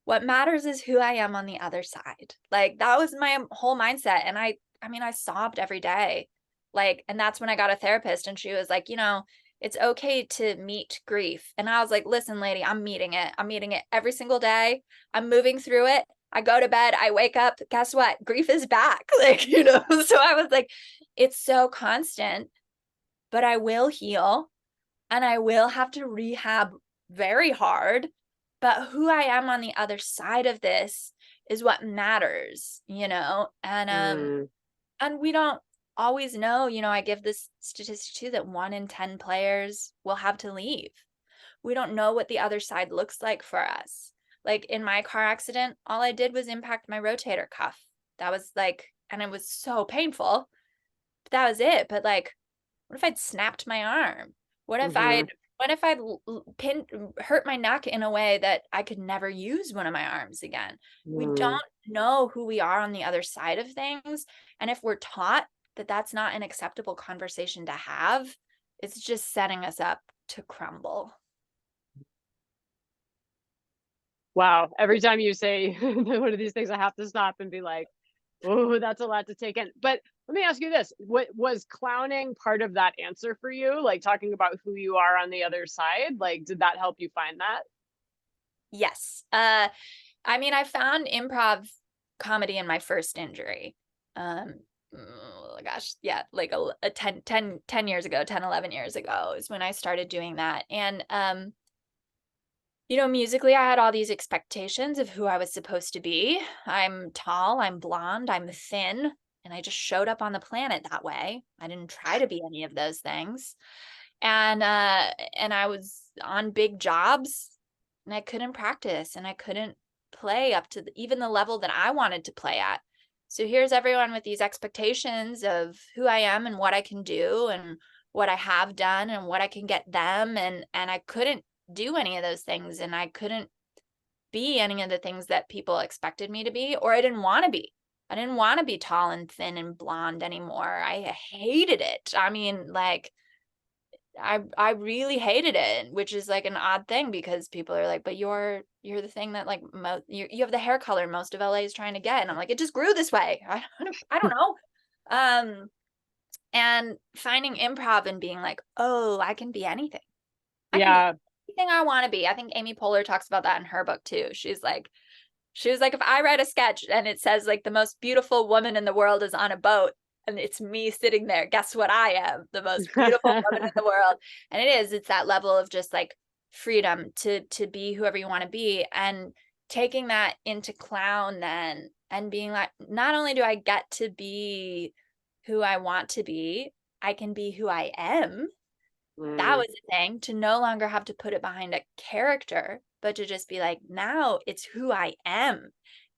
what matters is who I am on the other side. Like that was my whole mindset. And I mean, I sobbed every day. Like, and that's when I got a therapist and she was like, it's okay to meet grief. And I was like, listen, lady, I'm meeting it. I'm meeting it every single day. I'm moving through it. I go to bed, I wake up, guess what? Grief is back. Like, so I was like, it's so constant, but I will heal and I will have to rehab very hard. But who I am on the other side of this is what matters, Mm, and we don't always know, I give this statistic too that 1 in 10 players will have to leave. We don't know what the other side looks like for us. Like in my car accident, all I did was impact my rotator cuff. That was like, and it was so painful. But that was it. But like, what if I'd snapped my arm? What if hmm I'd hurt my neck in a way that I could never use one of my arms again? We mm. don't know who we are on the other side of things. And if we're taught that that's not an acceptable conversation to have, it's just setting us up to crumble. Wow. Every time you say one of these things, I have to stop and be like, oh, that's a lot to take in. But let me ask you this. What was clowning part of that answer for you? Like talking about who you are on the other side? Like, did that help you find that? Yes. I mean, I found improv comedy in my first injury. Um, oh gosh, yeah, like a 10 years ago, 10, 11 years ago is when I started doing that. And, musically, I had all these expectations of who I was supposed to be. I'm tall, I'm blonde, I'm thin, and I just showed up on the planet that way. I didn't try to be any of those things. And I was on big jobs and I couldn't practice and I couldn't play up to even the level that I wanted to play at. So here's everyone with these expectations of who I am and what I can do and what I have done and what I can get them, and I couldn't do any of those things, and I couldn't be any of the things that people expected me to be, or I didn't want to be. I didn't want to be tall and thin and blonde anymore. I hated it. I mean, like I really hated it, which is like an odd thing because people are like, but you're the thing that like you have the hair color most of LA is trying to get. And I'm like, it just grew this way. I don't know. Um, and finding improv and being like, oh, I can be anything. I can be Yeah. anything I want to be. I think Amy Poehler talks about that in her book too. She was like, if I write a sketch and it says like the most beautiful woman in the world is on a boat and it's me sitting there, guess what I am? The most beautiful woman in the world. And it's that level of just like freedom to be whoever you want to be, and taking that into clown then and being like, not only do I get to be who I want to be, I can be who I am. That Mm, was the thing, to no longer have to put it behind a character, but to just be like, now it's who I am.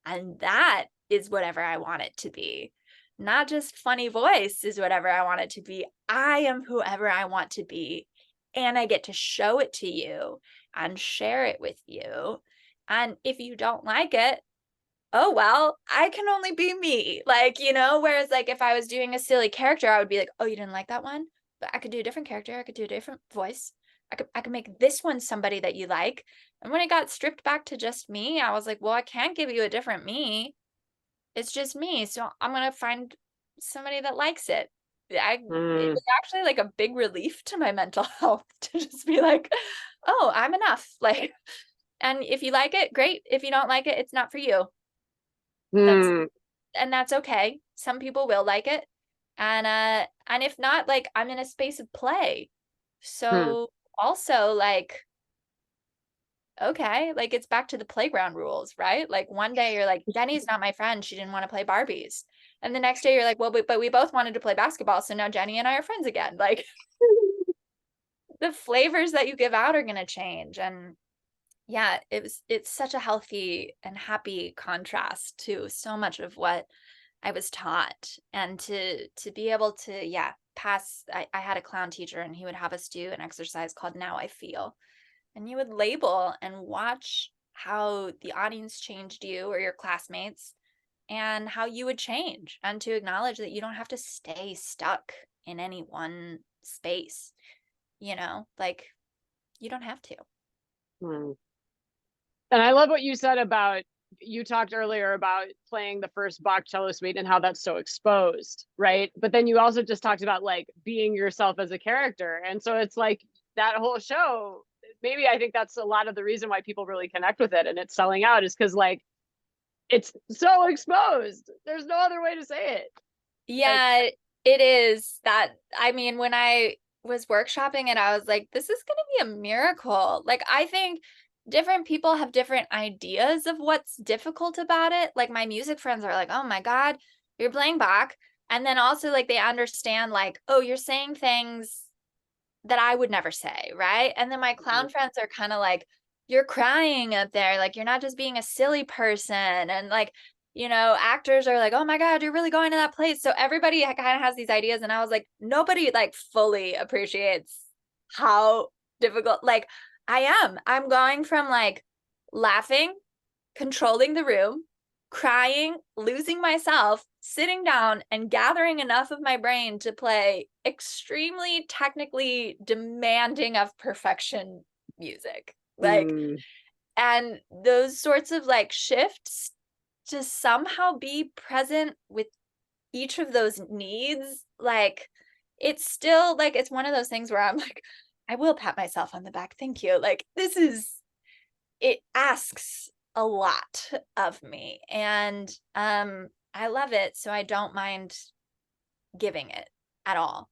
And that is whatever I want it to be. Not just funny voice is whatever I want it to be. I am whoever I want to be. And I get to show it to you and share it with you. And if you don't like it, oh, well, I can only be me. Like, whereas like if I was doing a silly character, I would be like, oh, you didn't like that one? But I could do a different character. I could do a different voice. I could make this one somebody that you like. And when it got stripped back to just me, I was like, well, I can't give you a different me. It's just me. So I'm gonna find somebody that likes it. It mm, was actually like a big relief to my mental health to just be like, oh, I'm enough. Like, and if you like it, great. If you don't like it, it's not for you. That's mm, and that's okay. Some people will like it. And if not, like I'm in a space of play. mm. So also like, okay, like it's back to the playground rules, right? Like one day you're like, Jenny's not my friend. She didn't want to play Barbies. And the next day you're like, well, but we both wanted to play basketball. So now Jenny and I are friends again. Like the flavors that you give out are gonna change. And yeah, it's such a healthy and happy contrast to so much of what I was taught. And to be able to, yeah, pass. I had a clown teacher and he would have us do an exercise called Now I Feel. And you would label and watch how the audience changed you or your classmates and how you would change, and to acknowledge that you don't have to stay stuck in any one space, like you don't have to. Hmm. And I love what you said about, you talked earlier about playing the first Bach cello suite and how that's so exposed, right? But then you also just talked about like being yourself as a character. And so it's like that whole show, maybe I think that's a lot of the reason why people really connect with it and it's selling out, is because like it's so exposed. There's no other way to say it. Like, Yeah, it is that. I mean, when I was workshopping it, I was like, this is going to be a miracle. Like, I think different people have different ideas of what's difficult about it. Like, my music friends are like, oh my God, you're playing Bach. And then also, like, they understand, like, oh, you're saying things that I would never say, right? And then my clown friends are kind of like, you're crying up there, like you're not just being a silly person. And like, actors are like, oh my God, you're really going to that place. So everybody kind of has these ideas. And I was like, nobody like fully appreciates how difficult, like I'm going from like laughing, controlling the room, crying, losing myself, sitting down and gathering enough of my brain to play extremely technically demanding of perfection music. Like, mm, and those sorts of like shifts to somehow be present with each of those needs, like it's still like it's one of those things where I'm like, I will pat myself on the back. Thank you. Like it asks a lot of me, and I love it, so I don't mind giving it at all.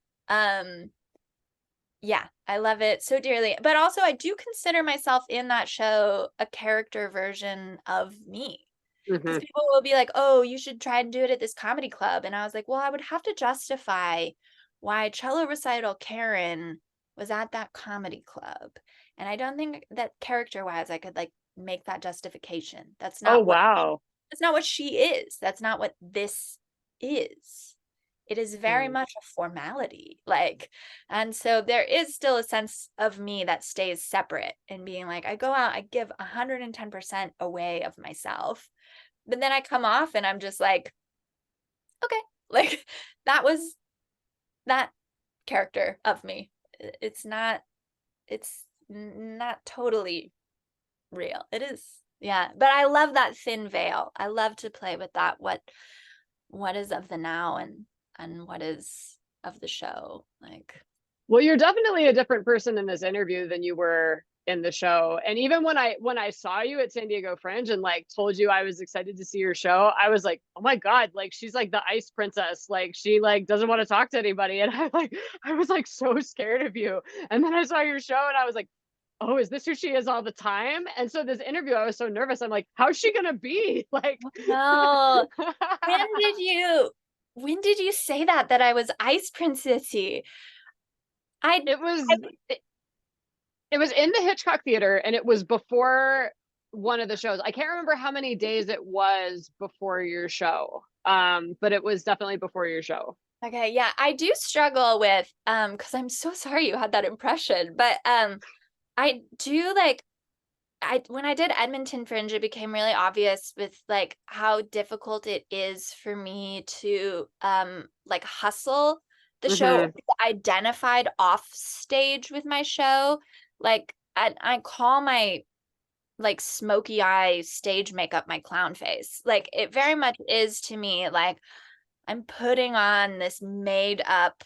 Yeah, I love it so dearly, but also I do consider myself in that show a character version of me, because mhm. people will be like, oh, you should try and do it at this comedy club, and I was like, well, I would have to justify why cello recital Karen was at that comedy club, and I don't think that character wise I could like make that justification. Oh, wow. That's not what she is. That's not what this is. It is very Mm. much a formality. Like, and so there is still a sense of me that stays separate and being like, I go out, I give 110% away of myself. But then I come off and I'm just like, okay, like that was that character of me. It's not totally real. It is. Yeah. But I love that thin veil. I love to play with that. What is of the now and what is of the show. Like, Well, you're definitely a different person in this interview than you were in the show. And even when I saw you at San Diego Fringe and like told you I was excited to see your show, I was like, oh my God, like she's like the ice princess. Like she like doesn't want to talk to anybody. And I was like so scared of you. And then I saw your show and I was like, oh, is this who she is all the time? And so this interview, I was so nervous. I'm like, how's she gonna be? Like no. When did you when did you say that I was ice princessy? I it was it was in the Hitchcock Theater and it was before one of the shows. I can't remember how many days it was before your show. But it was definitely before your show. okay, yeah, I do struggle with because I'm so sorry you had that impression, but I do like I when I did Edmonton Fringe, it became really obvious with like how difficult it is for me to like hustle the show, Mm-hmm. or identified off stage with my show. Like I call my like smoky eye stage makeup my clown face. Like it very much is to me like I'm putting on this made up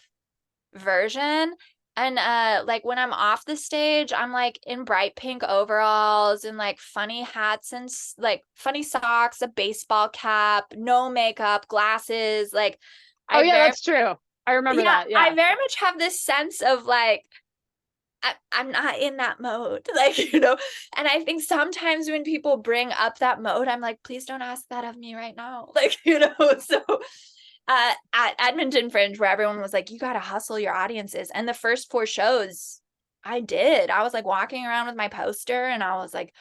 version. And like when I'm off the stage, I'm like in bright pink overalls and like funny hats and like funny socks, a baseball cap, no makeup, glasses. Like Oh I yeah, very that's true. I remember yeah, that. I Yeah. very much have this sense of like I'm not in that mode. Like, and I think sometimes when people bring up that mode, I'm like, please don't ask that of me right now. Like, so at Edmonton Fringe, where everyone was like, you got to hustle your audiences. And the first 4 shows I did, I was like walking around with my poster and I was like,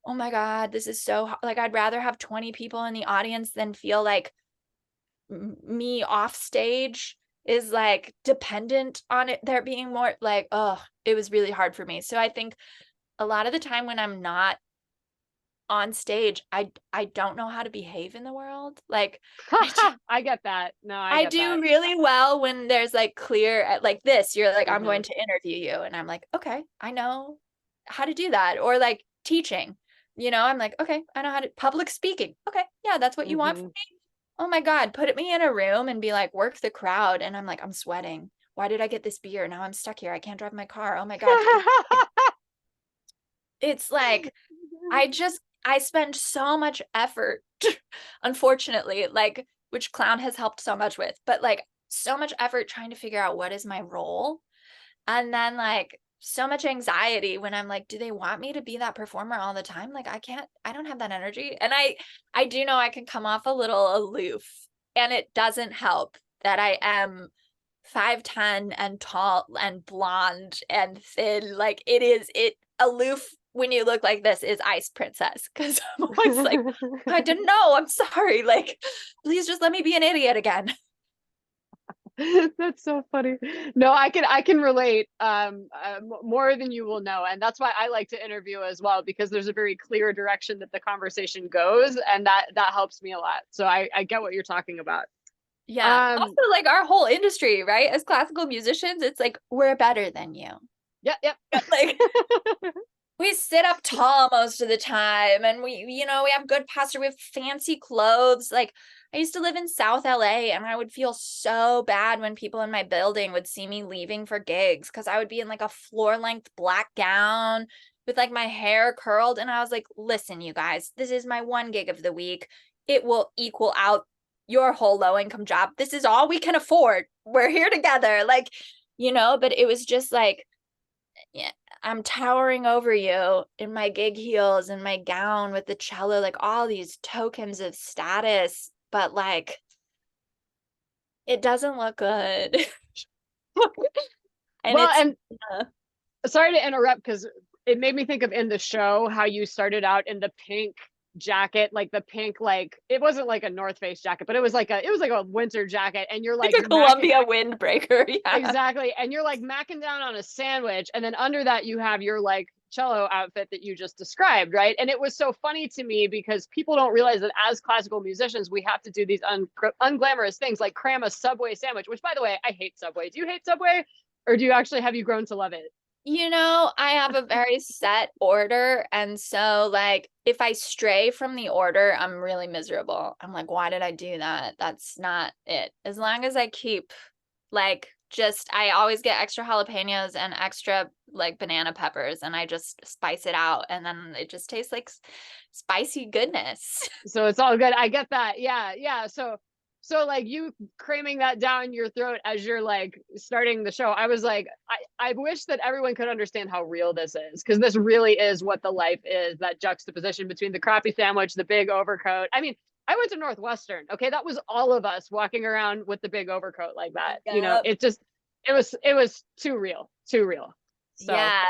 oh my God, this is so like, I'd rather have 20 people in the audience than feel like me off stage is like dependent on it there being more like, oh, it was really hard for me. So I think a lot of the time when I'm not on stage, I don't know how to behave in the world. Like I get that. No, I I get do that. really well when there's like clear, like this, you're like, I'm Mhm. going to interview you. And I'm like, okay, I know how to do that. Or like teaching, I'm like, okay, I know how to public speaking. Okay. Yeah. That's what you want from Mhm. me. Oh my God. Put me in a room and be like, work the crowd. And I'm like, I'm sweating. Why did I get this beer? Now I'm stuck here. I can't drive my car. Oh my God. It's like, I spend so much effort, unfortunately, like, which clown has helped so much with, but like so much effort trying to figure out what is my role. And then like so much anxiety when I'm like, do they want me to be that performer all the time? Like I don't have that energy. And I do know I can come off a little aloof. And it doesn't help that I am 5'10" and tall and blonde and thin. Like it aloof when you look like this is Ice Princess. Cause I'm always like, I didn't know. I'm sorry. Like, please just let me be an idiot again. That's so funny. No, I can relate more than you will know, and that's why I like to interview as well, because there's a very clear direction that the conversation goes, and that helps me a lot. So I get what you're talking about. Yeah. Um, Also, like our whole industry, right? As classical musicians, it's like we're better than you. yep, yep. Like we sit up tall most of the time and we have good posture, we have fancy clothes. Like I used to live in South LA and I would feel so bad when people in my building would see me leaving for gigs because I would be in like a floor-length black gown with like my hair curled and I was like, listen, you guys, this is my one gig of the week. It will equal out your whole low-income job. This is all we can afford. We're here together. Like, but it was just like, yeah, I'm towering over you in my gig heels and my gown with the cello, like all these tokens of status, but like it doesn't look good. And Well, it's and sorry to interrupt, because it made me think of in the show how you started out in the pink jacket, like the pink, like it wasn't like a North Face jacket, but it was like a winter jacket, and you're like like a macking. Columbia windbreaker. Yeah. Exactly. And you're like macking down on a sandwich. And then under that, you have your like cello outfit that you just described, right? And it was so funny to me because people don't realize that as classical musicians, we have to do these unglamorous things like cram a Subway sandwich, which by the way, I hate Subway. Do you hate Subway? Or do you actually have you grown to love it? I have a very set order. And so, like, if I stray from the order, I'm really miserable. I'm like, why did I do that? That's not it. As long as I keep, like, I always get extra jalapenos and extra, like, banana peppers, and I just spice it out. And then it just tastes like spicy goodness. So it's all good. I get that. Yeah, yeah. So like you cramming that down your throat as you're like starting the show, I was like, I wish that everyone could understand how real this is, because this really is what the life is, that juxtaposition between the crappy sandwich, the big overcoat. I mean, I went to Northwestern. Okay, that was all of us walking around with the big overcoat like that. Yep. It was too real, too real. So Yeah,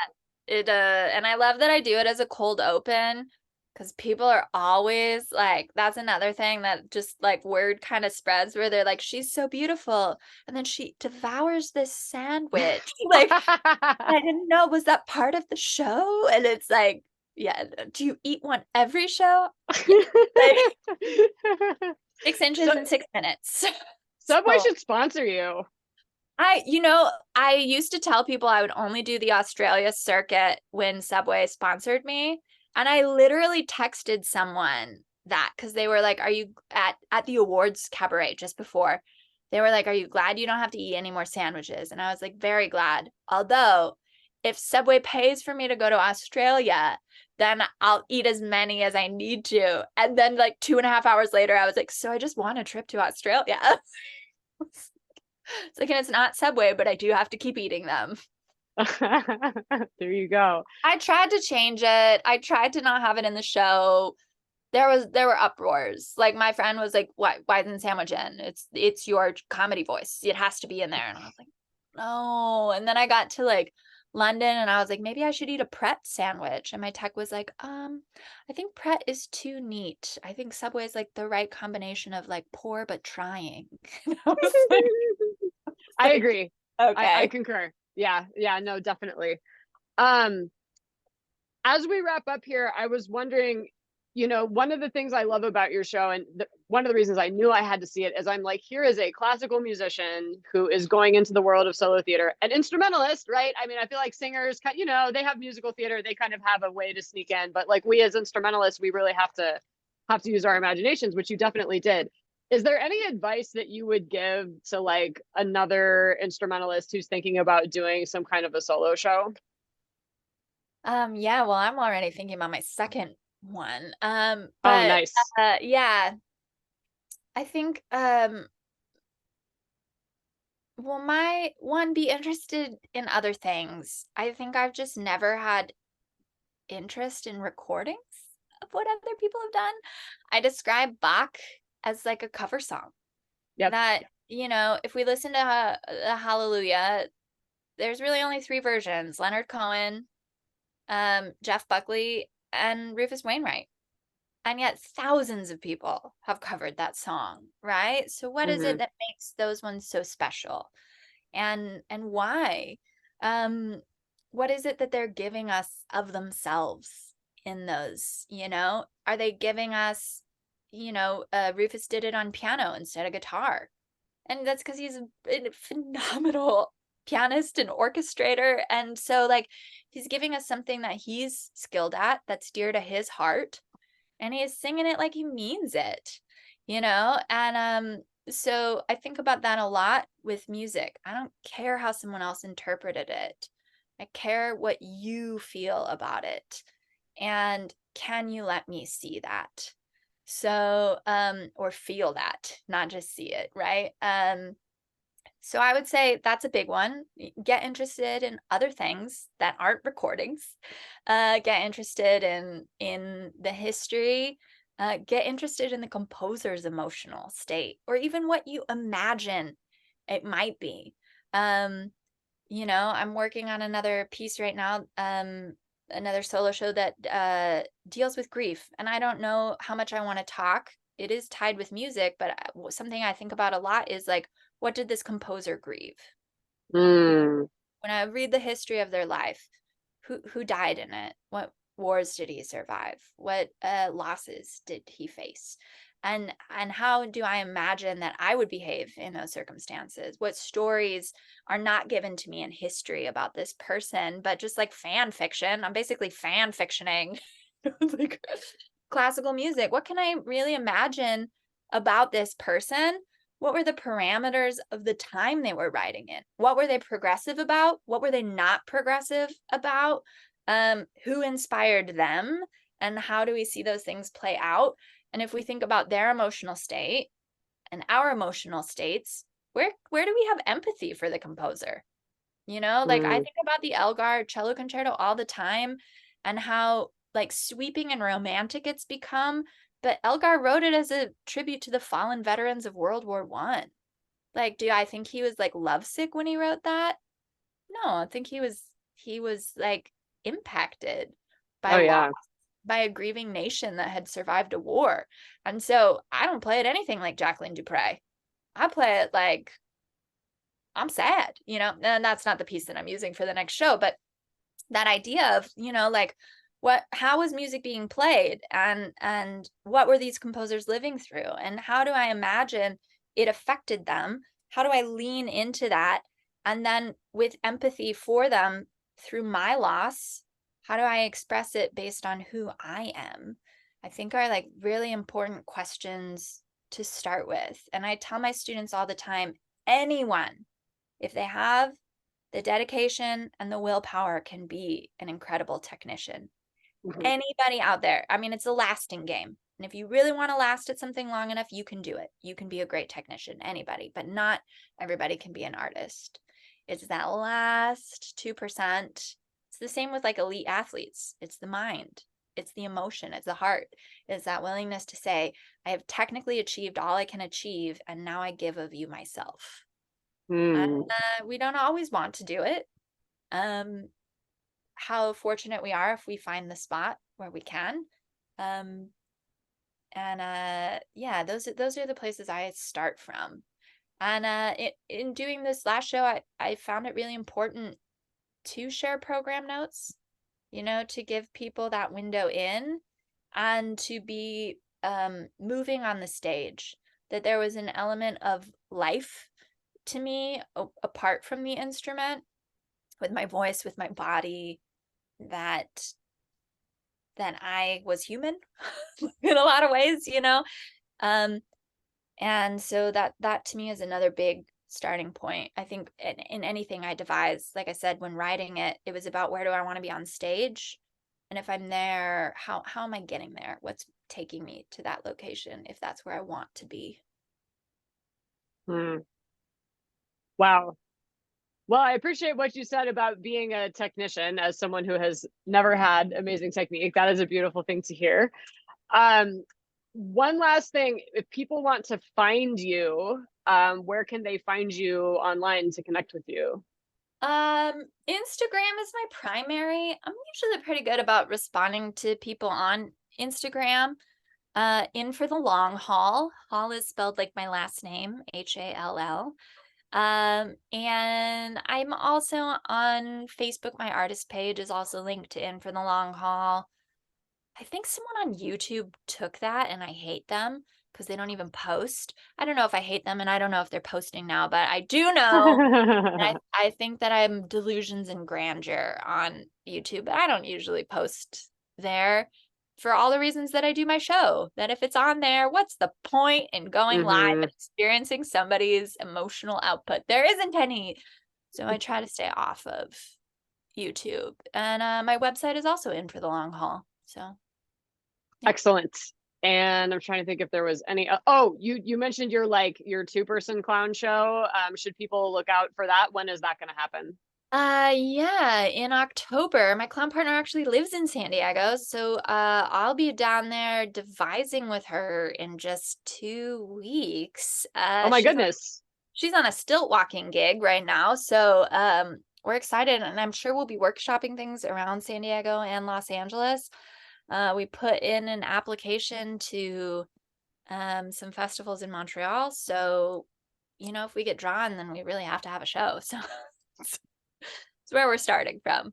and I love that I do it as a cold open because people are always like, that's another thing that just like word kind of spreads where they're like, she's so beautiful. And then she devours this sandwich. Like, I didn't know, was that part of the show? And it's like, yeah, do you eat one every show? Yeah. Like 6 inches so in 6 minutes. Subway So should sponsor you. I used to tell people I would only do the Australia circuit when Subway sponsored me. And I literally texted someone that because they were like, are you at the awards cabaret just before? They were like, are you glad you don't have to eat any more sandwiches? And I was like, very glad. Although, if Subway pays for me to go to Australia, then I'll eat as many as I need to. And then, like, 2.5 hours later, I was like, so I just want a trip to Australia. It's like, and it's not Subway, but I do have to keep eating them. There you go. I tried to change it. I tried to not have it in the show. There were uproars. Like my friend was like, why isn't sandwich in? It's your comedy voice. It has to be in there. And I was like, no. And then I got to like London and I was like, maybe I should eat a Pret sandwich. And my tech was like, I think Pret is too neat. I think Subway is like the right combination of like poor but trying. And I was I like, agree. I okay. concur. Yeah, yeah, no, definitely. Um, as we wrap up here, I was wondering, one of the things I love about your show, and one of the reasons I knew I had to see it, is I'm like, here is a classical musician who is going into the world of solo theater, an instrumentalist, right? I mean, I feel like singers, they have musical theater, they kind of have a way to sneak in, but like we as instrumentalists, we really have to use our imaginations, which you definitely did. Is there any advice that you would give to like another instrumentalist who's thinking about doing some kind of a solo show? Yeah, well, I'm already thinking about my second one. Oh, But nice. yeah, I think well, my one, be interested in other things. I think I've just never had interest in recordings of what other people have done. I describe Bach as like a cover song Yep. that, if we listen to Hallelujah, there's really only three versions: Leonard Cohen, Jeff Buckley, and Rufus Wainwright. And yet thousands of people have covered that song, right? So what is it Hmm. that makes those ones so special? And why? Um, what is it that they're giving us of themselves in those, Are they giving us, Rufus did it on piano instead of guitar. And that's because he's a phenomenal pianist and orchestrator. And so like he's giving us something that he's skilled at, that's dear to his heart, and he's singing it like he means it, And so I think about that a lot with music. I don't care how someone else interpreted it. I care what you feel about it. And can you let me see that? So, or feel that, not just see it, right? So I would say that's a big one. Get interested in other things that aren't recordings. Get interested in the history. Get interested in the composer's emotional state, or even what you imagine it might be. Um, I'm working on another piece right now, another solo show that deals with grief, and I don't know how much I want to talk. It is tied with music, but something I think about a lot is like, what did this composer grieve? Mm. When I read the history of their life, who died in it? What wars did he survive? What losses did he face? And how do I imagine that I would behave in those circumstances? What stories are not given to me in history about this person, but just like fan fiction? I'm basically fan fictioning like classical music. What can I really imagine about this person? What were the parameters of the time they were writing in? What were they progressive about? What were they not progressive about? Who inspired them? And how do we see those things play out? And if we think about their emotional state and our emotional states, where do we have empathy for the composer? Like I Mm. think about the Elgar cello concerto all the time, and how like sweeping and romantic it's become. But Elgar wrote it as a tribute to the fallen veterans of World War One. Like, do I think he was like lovesick when he wrote that? No, I think he was like impacted by Oh, loss, yeah. by a grieving nation that had survived a war. And so I don't play it anything like Jacqueline Dupre. I play it like I'm sad, and that's not the piece that I'm using for the next show, but that idea of, like how was music being played, and what were these composers living through, and how do I imagine it affected them? How do I lean into that? And then with empathy for them through my loss, how do I express it based on who I am? I think are like really important questions to start with. And I tell my students all the time, anyone, if they have the dedication and the willpower, can be an incredible technician. Mhm. Anybody out there. I mean, it's a lasting game. And if you really want to last at something long enough, you can do it. You can be a great technician, anybody, but not everybody can be an artist. It's that last 2%. It's the same with like elite athletes. It's the mind, it's the emotion, it's the heart. It's that willingness to say, I have technically achieved all I can achieve, and now I give of you myself. Mm. We don't always want to do it. Um, how fortunate we are if we find the spot where we can. Um, and yeah, those are the places I start from. And in doing this last show, I found it really important to share program notes, to give people that window in. and to be moving on the stage, that there was an element of life to me apart from the instrument, with my voice, with my body, that I was human in a lot of ways, you know? Um, and so that to me is another big starting point. I think in anything I devise, like I said, when writing it, it was about where do I want to be on stage? And if I'm there, how am I getting there? What's taking me to that location if that's where I want to be? Hmm. Wow. Well, I appreciate what you said about being a technician as someone who has never had amazing technique. That is a beautiful thing to hear. Um, one last thing, if people want to find you, where can they find you online to connect with you? Instagram is my primary. I'm usually pretty good about responding to people on Instagram. In for the long haul. Hall is spelled like my last name, Hall. And I'm also on Facebook. My artist page is also linked to In for the Long Haul. I think someone on YouTube took that and I hate them because they don't even post. I don't know if I hate them and I don't know if they're posting now, but I do know. I think that I'm Delusions and Grandeur on YouTube, but I don't usually post there for all the reasons that I do my show. That if it's on there, what's the point in going live Hmm. and experiencing somebody's emotional output? There isn't any. So I try to stay off of YouTube. And my website is also In for the Long Haul. So, yeah. Excellent. And I'm trying to think if there was any. Oh, you mentioned your two-person clown show. Should people look out for that? When is that going to happen? Yeah, in October. My clown partner actually lives in San Diego, so I'll be down there devising with her in just 2 weeks. Oh my goodness. She's on a stilt walking gig right now, so we're excited, and I'm sure we'll be workshopping things around San Diego and Los Angeles. We put in an application to some festivals in Montreal, so if we get drawn, then we really have to have a show. So it's where we're starting from.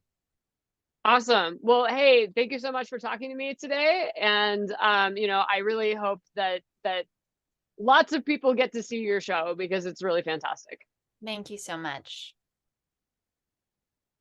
Awesome. Well, hey, thank you so much for talking to me today. And I really hope that lots of people get to see your show because it's really fantastic. Thank you so much.